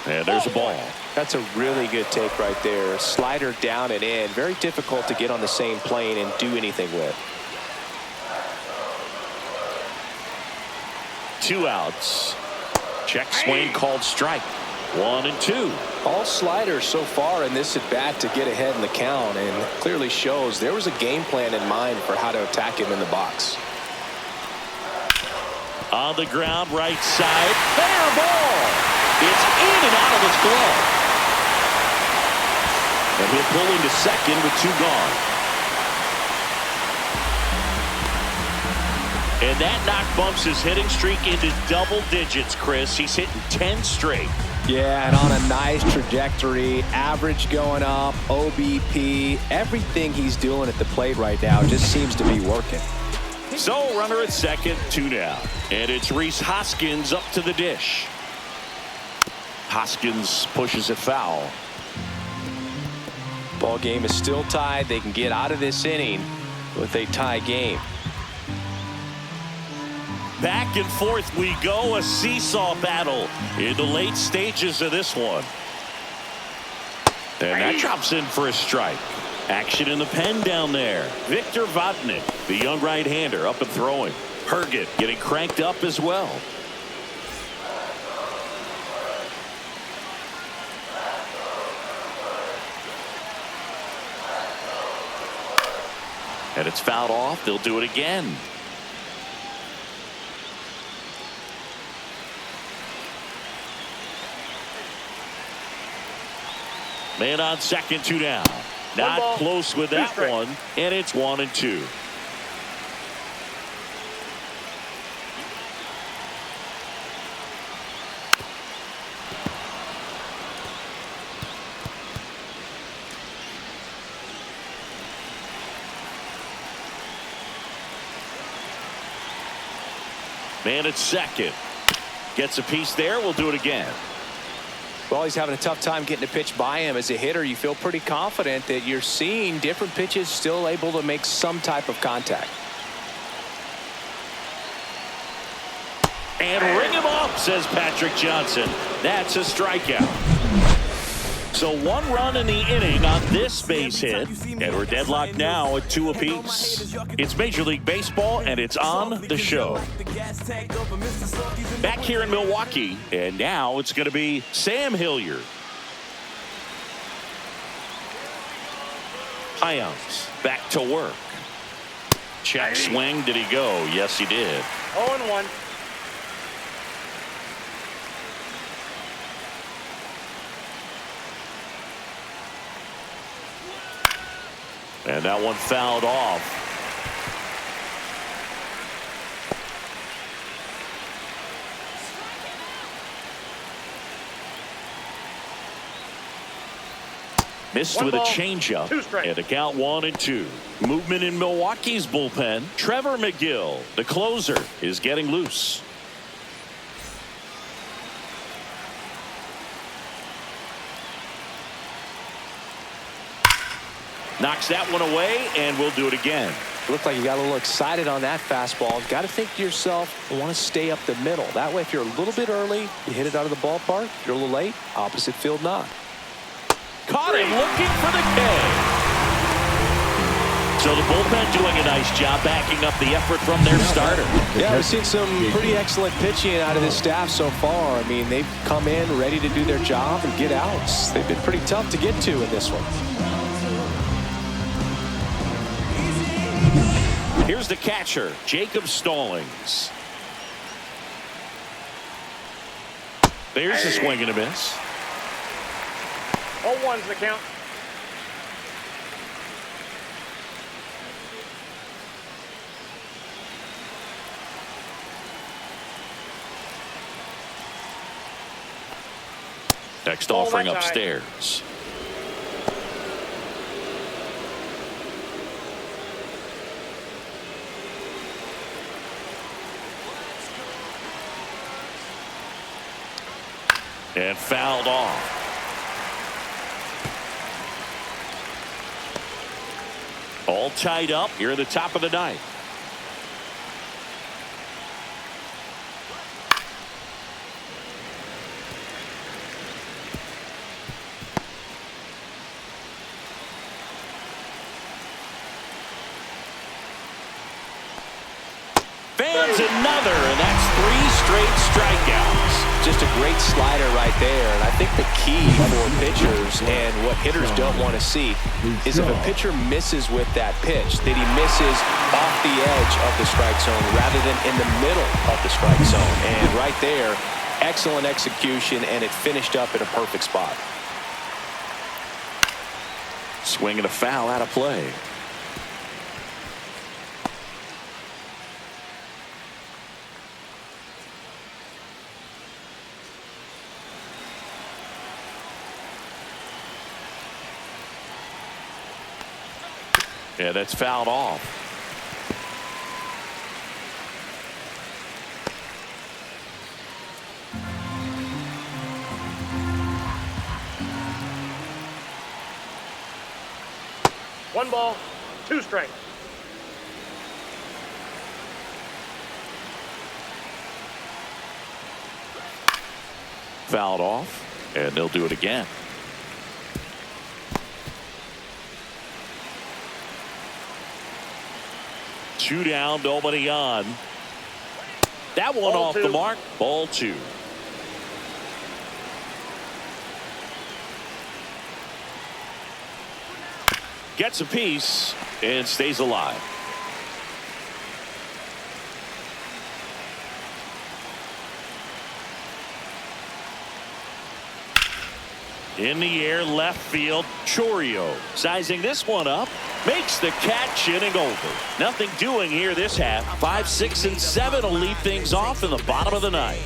And there's a ball. That's a really good take right there. Slider down and in. Very difficult to get on the same plane and do anything with. 2 outs. Check swing called strike. 1 and 2. All sliders so far in this at bat to get ahead in the count, and clearly shows there was a game plan in mind for how to attack him in the box. On the ground, right side. Fair ball. It's in and out of his glove. And he'll pull into second with 2 gone. And that knock bumps his hitting streak into double digits, Chris. He's hitting 10 straight. Yeah, and on a nice trajectory, average going up, OBP, everything he's doing at the plate right now just seems to be working. So runner at second, 2 down. And it's Rhys Hoskins up to the dish. Hoskins pushes it foul. Ball game is still tied. They can get out of this inning with a tie game. Back and forth we go, a seesaw battle in the late stages of this one. And that drops in for a strike. Action in the pen down there. Victor Vodnik, the young right-hander, up and throwing. Herget getting cranked up as well. And it's fouled off. They'll do it again. Man on second, 2 down. Not close with that one. And it's 1 and 2. Man at second. Gets a piece there. We'll do it again. Well, he's having a tough time getting a pitch by him. As a hitter, you feel pretty confident that you're seeing different pitches still able to make some type of contact. And ring him up, says Patrick Johnson. That's a strikeout. So 1 run in the inning on this base hit, and we're deadlocked now at 2 apiece. It's Major League Baseball, and it's on the show. Back here in Milwaukee, and now it's going to be Sam Hilliard. High ups. Back to work. Check swing. Did he go? Yes, he did. 0-1. And that one fouled off. Missed with a changeup. And a count 1-2. Movement in Milwaukee's bullpen. Trevor McGill, the closer, is getting loose. Knocks that one away, and we'll do it again. Looked like you got a little excited on that fastball. Got to think to yourself, I want to stay up the middle. That way, if you're a little bit early, you hit it out of the ballpark. If you're a little late, opposite field knock. Caught him looking for the K. So the bullpen doing a nice job backing up the effort from their starter. Yeah, we've seen some pretty excellent pitching out of this staff so far. I mean, they've come in ready to do their job and get outs. They've been pretty tough to get to in this one. Here's the catcher, Jacob Stallings. There's a swing and a miss. 0-1's the count. Next offering upstairs. And fouled off. All tied up here at the top of the ninth. Fans another, and that's 3 straight strikeouts. Just a great slider right there. And I think the key for pitchers and what hitters don't want to see is if a pitcher misses with that pitch, that he misses off the edge of the strike zone rather than in the middle of the strike zone. And right there, excellent execution, and it finished up in a perfect spot. Swing and a foul out of play. Yeah, that's fouled off. One ball, 2 strikes. Fouled off, and they'll do it again. Two down, nobody on. That one Ball off 2. the mark. Ball 2. Gets a piece and stays alive. In the air, left field, Chorio sizing this one up, makes the catch, inning over. Nothing doing here this half. 5, 6, and 7 will lead things off in the bottom of the ninth.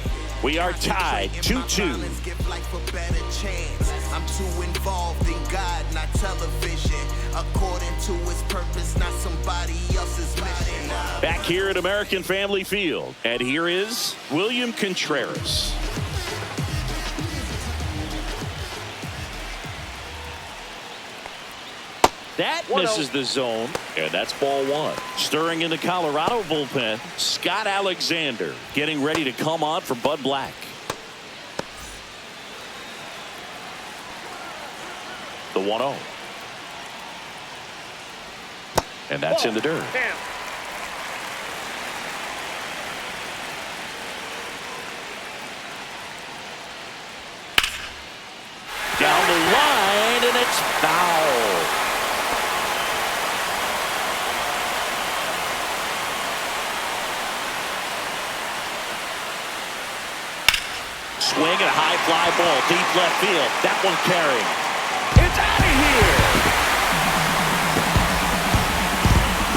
We are tied 2-2. I'm too involved in God, not television. According to his purpose, not somebody else's mission. Back here at American Family Field, and here is William Contreras. That misses the zone, and that's ball 1. Stirring in the Colorado bullpen, Scott Alexander getting ready to come on for Bud Black. The 1-0. And that's in the dirt. Damn. Down the line, and it's foul. swing and a high fly ball deep left field. That one carrying. It's out of here.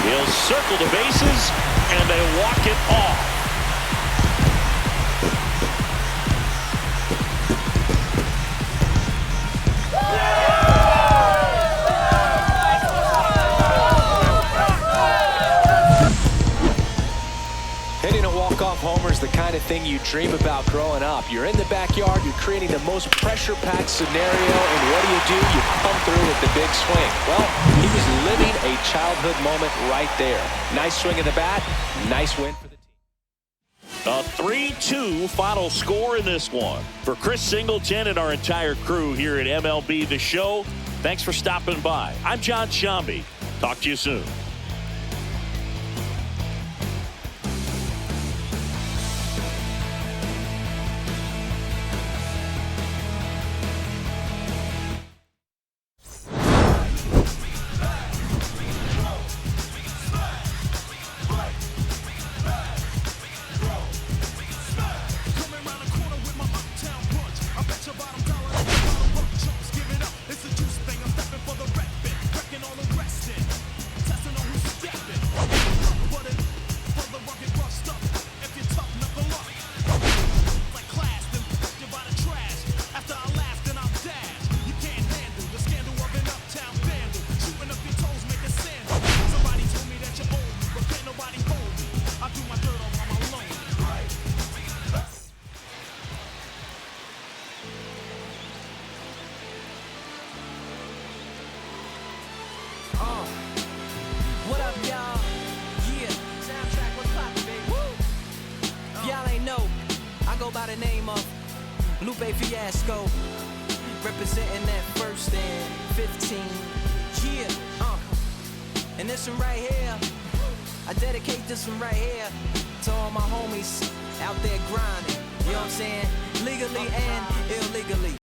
He'll circle the bases, and they walk it off. Hitting a walk-off homer is the kind of thing you dream about growing up. You're in the backyard, you're creating the most pressure-packed scenario, and what do? You come through with the big swing. Well, he was living a childhood moment right there. Nice swing of the bat, nice win for the team. A 3-2 final score in this one. For Chris Singleton and our entire crew here at MLB The Show, thanks for stopping by. I'm John Shambi. Talk to you soon. What up, y'all? Yeah, soundtrack, what's poppin', baby? Woo! If y'all ain't know, I go by the name of Lupe Fiasco, representing that 1st and 15. Yeah, and this one right here, I dedicate this one right here to all my homies out there grinding. You know what I'm saying? Legally and illegally.